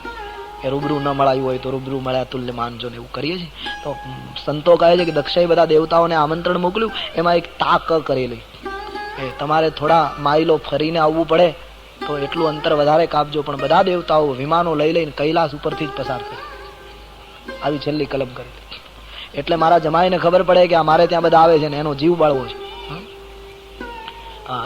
કે રૂબરૂ ન મળાયું હોય તો રૂબરૂ મળ્યા તુલ્ય માનજો ને એવું કરીએ છીએ. તો સંતો કહે છે કે દક્ષાએ બધા દેવતાઓને આમંત્રણ મોકલ્યું, એમાં એક તાક કરેલી કે તમારે થોડા માઇલો ફરીને આવવું પડે તો એટલું અંતર વધારે કાપજો, પણ બધા દેવતાઓ વિમાનો લઈ લઈને કૈલાસ ઉપરથી જ પસાર કરે. આવી છેલ્લી કલમ કરી. એટલે મારા જમાઈને ખબર પડે કે અમારે ત્યાં બધા આવે છે ને એનો જીવ બાળવો છે.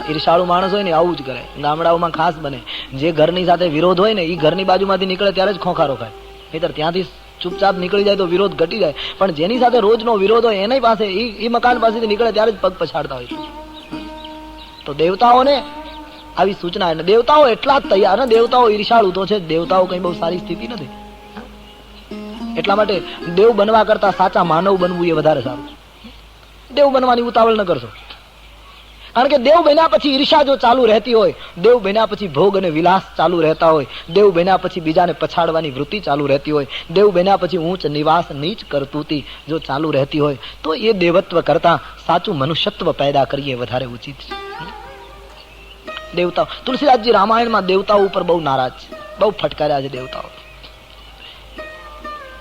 ઈર્ષાળુ માણસ હોય ને આવું જ કરે. ગામડાઓમાં ખાસ બને, જે ઘરની સાથે વિરોધ હોય ને એ ઘરની બાજુમાંથી નીકળે ત્યારે જ ખોખારો ખાય, નહીતર ત્યાંથી ચૂપચાપ નીકળી જાય તો વિરોધ ઘટી જાય. પણ જેની સાથે રોજનો વિરોધ હોય એની પાસે એ મકાન પાસેથી નીકળે ત્યારે જ પગ પછાડતા હોય. તો દેવતાઓને આવી સૂચના, અને દેવતાઓ એટલા જ તૈયાર, ને દેવતાઓ ઈર્ષાળુ તો છે, દેવતાઓ કઈ બહુ સારી સ્થિતિ નથી. એટલા માટે દેવ બનવા કરતા સાચા માનવ બનવું એ વધારે સારું. દેવ બનવાની ઉતાવળ ન કરશો, કારણ કે દેવ બન્યા પછી ઈર્ષા જો ચાલુ રહેતી હોય, દેવ બન્યા પછી ભોગ અને વિલાસ ચાલુ રહેતા હોય, દેવ બન્યા પછી બીજાને પછાડવાની વૃત્તિ ચાલુ રહેતી હોય, દેવ બન્યા પછી ઊંચ નિવાસ નીચ કરતૂતી જો ચાલુ રહેતી હોય, તો એ દેવત્વ કરતા સાચું મનુષ્યત્વ પેદા કરીએ વધારે ઉચિત છે. દેવતાઓ, તુલસીદાસજી રામાયણમાં દેવતાઓ ઉપર બહુ નારાજ છે, બહુ ફટકાર્યા છે દેવતાઓ.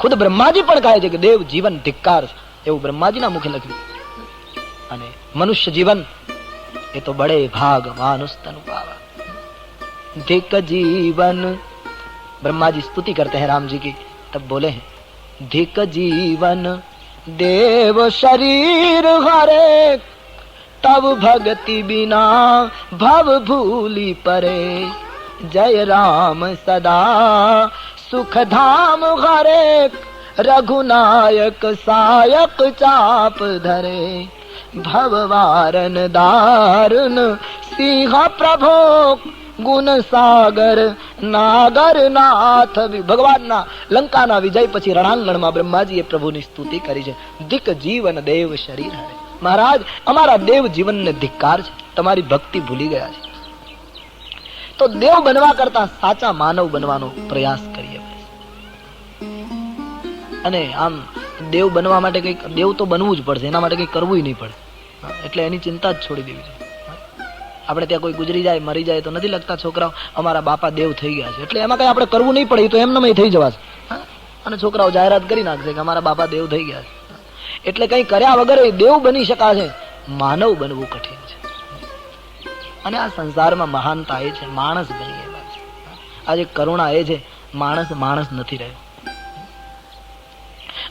ખુદ બ્રહ્માજી પણ કહે છે કે દેવ જીવન ધિક્કાર છે, એવું બ્રહ્માજીના મુખે લખ્યું. અને મનુષ્ય જીવન ये तो बड़े भाग मानुष तनु पावा, धिक जीवन. ब्रह्मा जी स्तुति करते हैं राम जी की, तब बोले हैं धिक जीवन देव शरीर हरे, तब भक्ति बिना भव भूली परे, जय राम सदा सुख धाम हरे, रघुनायक सायक चाप धरे, भववारन दारुन सिंह प्रभो, गुण सागर नागर नाथ. ભગવાનના લંકાના વિજય પછી રણાંગણમાં બ્રહ્માજીએ પ્રભુની સ્તુતિ કરી છે. દિક જીવન દેવ શરીર હરે. મહારાજ, અમારા દેવ જીવનને ધિક્કાર છે, તમારી ભક્તિ ભૂલી ગયા છે. તો દેવ બનવા કરતા સાચા માનવ બનવાનો પ્રયાસ કરીએ. અને આમ દેવ બનવા માટે કઈક, દેવ તો બનવું જ પડશે, એના માટે કઈ કરવું નહીં પડે, એટલે એની ચિંતા જ છોડી દેવી છે. આપણે ત્યાં કોઈ ગુજરી જાય, મરી જાય તો નથી લખતા છોકરાઓ અમારા બાપા દેવ થઈ ગયા છે, એટલે એમાં કઈ આપણે કરવું નહીં પડે, તો એમને થઈ જવાશે. અને છોકરાઓ જાહેરાત કરી નાખશે કે અમારા બાપા દેવ થઈ ગયા છે. એટલે કઈ કર્યા વગર દેવ બની શકાશે, માનવ બનવું કઠિન છે. અને આ સંસારમાં મહાનતા એ છે, માણસ બની ગયા છે. આજે કરુણા એ છે, માણસ નથી રહ્યો.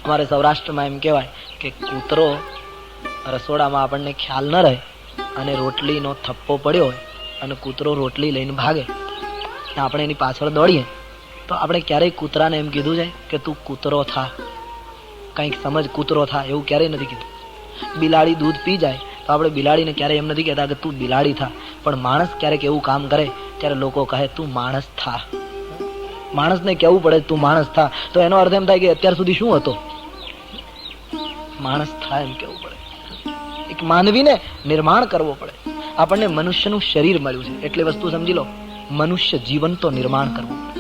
અમારે સૌરાષ્ટ્રમાં એમ કહેવાય કે કૂતરો રસોડામાં આપણને ખ્યાલ ન રહે અને રોટલીનો થપ્પો પડ્યો હોય અને કૂતરો રોટલી લઈને ભાગે, આપણે એની પાછળ દોડીએ તો આપણે ક્યારેય કૂતરાને એમ કીધું છે કે તું કૂતરો થા, કંઈક સમજ, કૂતરો થા, એવું ક્યારેય નથી કીધું. બિલાડી દૂધ પી જાય તો આપણે બિલાડીને ક્યારેય એમ નથી કહેતા કે તું બિલાડી થા, પણ માણસ ક્યારેક એવું કામ કરે ત્યારે લોકો કહે તું માણસ થા. માણસને કહેવું પડે તું માણસ થા, તો એનો અર્થ એમ થાય કે અત્યાર સુધી શું હતો, માણસ થાય એમ કેવું પડે. એક માનવીને નિર્માણ કરવો પડે. આપણને મનુષ્યનું શરીર મળ્યું છે એટલે વસ્તુ સમજી લો, મનુષ્ય જીવન તો નિર્માણ કરવું.